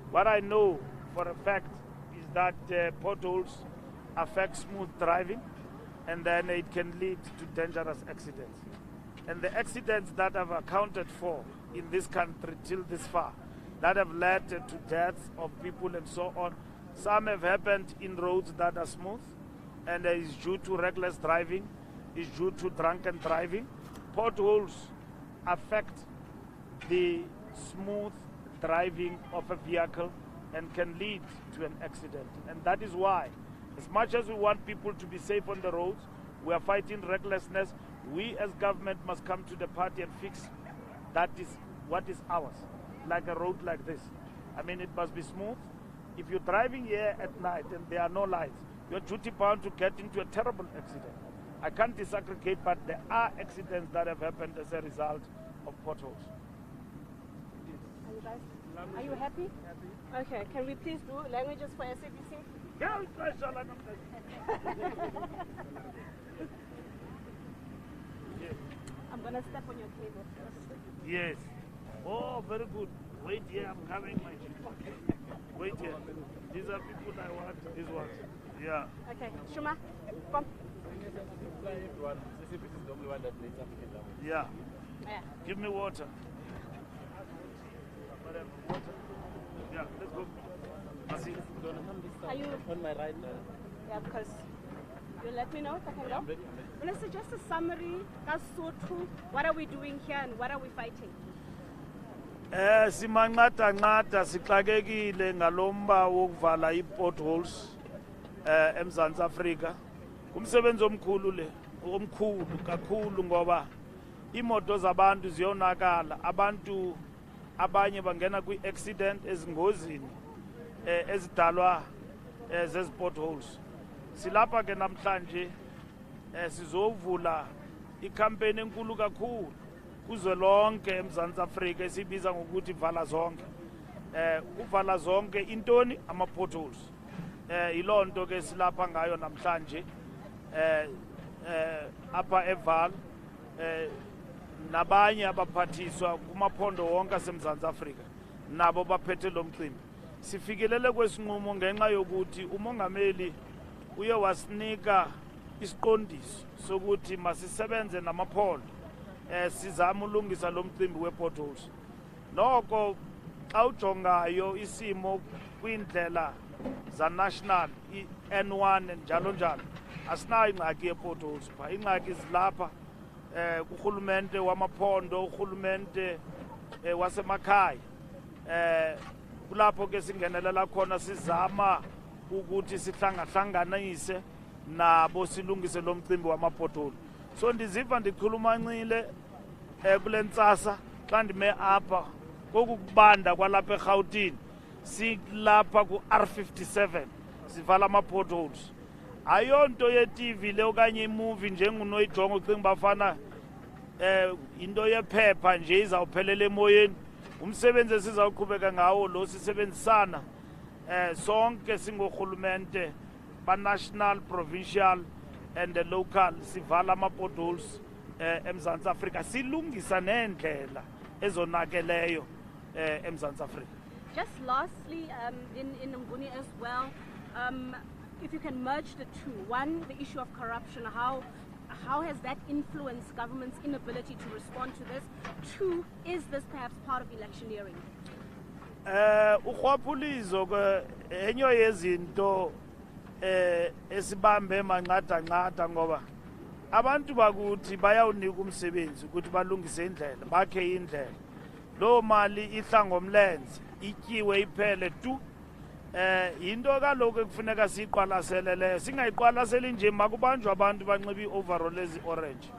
What I know for a fact is that potholes affect smooth driving, and then it can lead to dangerous accidents. And the accidents that I've accounted for in this country till this far, that have led to deaths of people and so on, some have happened in roads that are smooth, and is due to reckless driving, is due to drunken driving. Potholes affect the smooth driving of a vehicle and can lead to an accident. And that is why, as much as we want people to be safe on the roads, we are fighting recklessness. We as government must come to the party and fix that is what is ours, like a road like this. I mean, it must be smooth. If you're driving here at night and there are no lights, you're duty bound to get into a terrible accident. I can't disaggregate, but there are accidents that have happened as a result of potholes. Are you happy? Okay, can we please do languages for SABC? Yeah, I'm going to step on your cable first. yes. Oh, very good. Wait here, I'm having my Wait here. These are people I want. These ones. Yeah. Okay, Shuma, come. Yeah. Yeah. Give me water. Water. Yeah, let's go. Are you on my right now? Yeah, because you let me know if I can go. Minister, just a summary. That's so true. What are we doing here and what are we fighting? Simanqada sixakekile ngalomba wokuvala potholes eMzantsi Afrika. Umsebenzi omkhulu le, omkhulu kakhulu ngoba imoto zabantu ziyonakala, abantu abanye bangena kwi-accident ezingozini ezidalwa zezi potholes. Silapha ke namhlanje sizovula ikampeni enkulu kakhulu kuzwelonke eMzantsi Afrika esibiza ngokuthi VALA ZONKE. Uvala zonke intoni ama-potholes. Yiloo nto ke silapha ngayo namhlanje apha eVAL nabanye abaphathiswa kumaphondo wonke aseMzantsi Afrika nabo baphethe lo mcimbi. Sifikelele kwesinqumo ngenxa yokuthi umongameli uye wasinika isiqondiso sokuthi masisebenze namaphondo sizama ulungisa lo mcimbi we-potholes. Noko xa ujongayo isimo kwindlela za-national i-N1 njalo njalo asinayo ingxaki ye-potholes pha. Ingxaki zilapha kurhulumente wamaphondo, urhulumente wasemakhaya. Kulapho ke singenelela khona sizama ukuthi sihlangahlanganise nabo silungise lo mcimbi wamaphotholo. So ndiziva ndichulumancile kule ntsasa xa ndime apha kokubanda kwalapha eGauteng silapha ku-R57 sivala ama-potholes. Ayonto ye-TV le okanye imovie njengunoyijonga ucinga bafana into yephepha nje izawuphelela emoyeni. Umsebenzi esizawuqhubeka ngawo lo sisebenzisana sonke singorhulumente ba-national, provincial and the local sivala ama-potholes eMzantsi Afrika silungisa neendlela ezonakeleyo eMzantsi Afrika. Just lastly, in Nguni as well, if you can merge the two. One, the issue of corruption, how has that influenced government's inability to respond to this? Two, is this perhaps part of electioneering? Urhwaphulizo ke enyo yezinto esibambe manqada ngoba abantu bakuthi bayawunika umsebenzi ukuthi balungise indlela, bakhe indlela. Lo mali ihla ngomlenze, ityiwe iphele tu. Into kaloku ekufuneka siyiqwalasele leyo, singayiqwalaseli nje makubanjwe abantu banxibe ii-overall ezi-orange.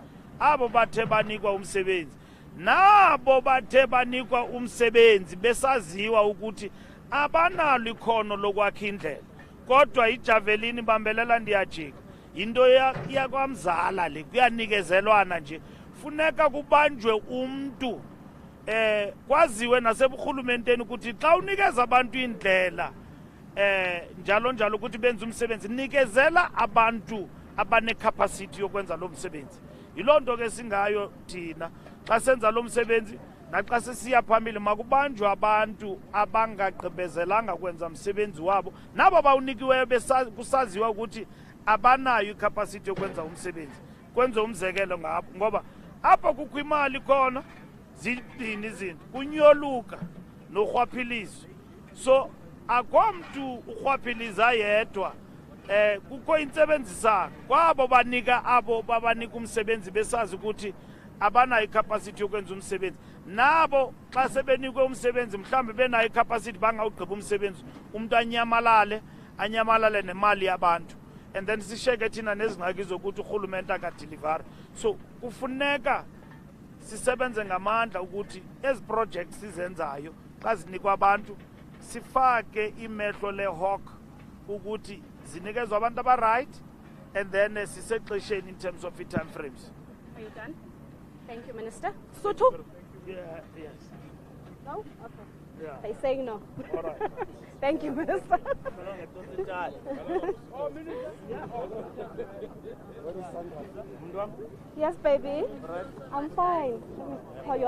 Abo bathe banikwa umsebenzi, nabo bathe banikwa umsebenzi besaziwa ukuthi abanalo ikhono lokwakha indlela. Kodwa ijavelini bambelela ndiyajika. Into yakwamzala le kuyanikezelwana nje. Funeka kubanjwe umntu kwaziwe naseburhulumenteni ukuthi xa unikeza abantu indlela njalo njalo ukuthi benze umsebenzi, nikezela abantu abane-capacity yokwenza lo msebenzi. Yiloo nto ke singayo thina xa senza lo msebenzi naxa sesiya phambili makubanjwe abantu abangagqibezelanga kwenza msebenzi wabo, nabo bawunikiweyo kusaziwa ukuthi abanayo i-capacity yokwenza umsebenzi. Kwenze umzekelo ngabo ngoba apha kukho imali khona zibini izinto, kunyoluka norhwaphilizo. So akho mntu urhwaphiliza yedwa, kukho intsebenzisana kwabo banika abo babanika umsebenzi besazi ukuthi abanayo icapacity yokwenza umsebenzi. nabo xa sebenikwe umsebenzi mhlambe benayo icapacity bangawugqiba umsebenzi umuntu anyamalale nemali yabantu, and then sisheke thina nezingxaki zokuthi urhulumente akadeliver. So kufuneka sisebenze ngamandla ukuthi ezi projects sizenzayo xa zinikwa abantu sifake imehlo lehawk ukuthi zinikezwe abantu aba-right, and then sisexesheni in terms of time frames. Are you done? Thank you, Minister. Sotho? Yeah, yes. No? Okay. Yeah. They saying no. All right. Thank you, Minister. Yes, baby. I'm fine. How you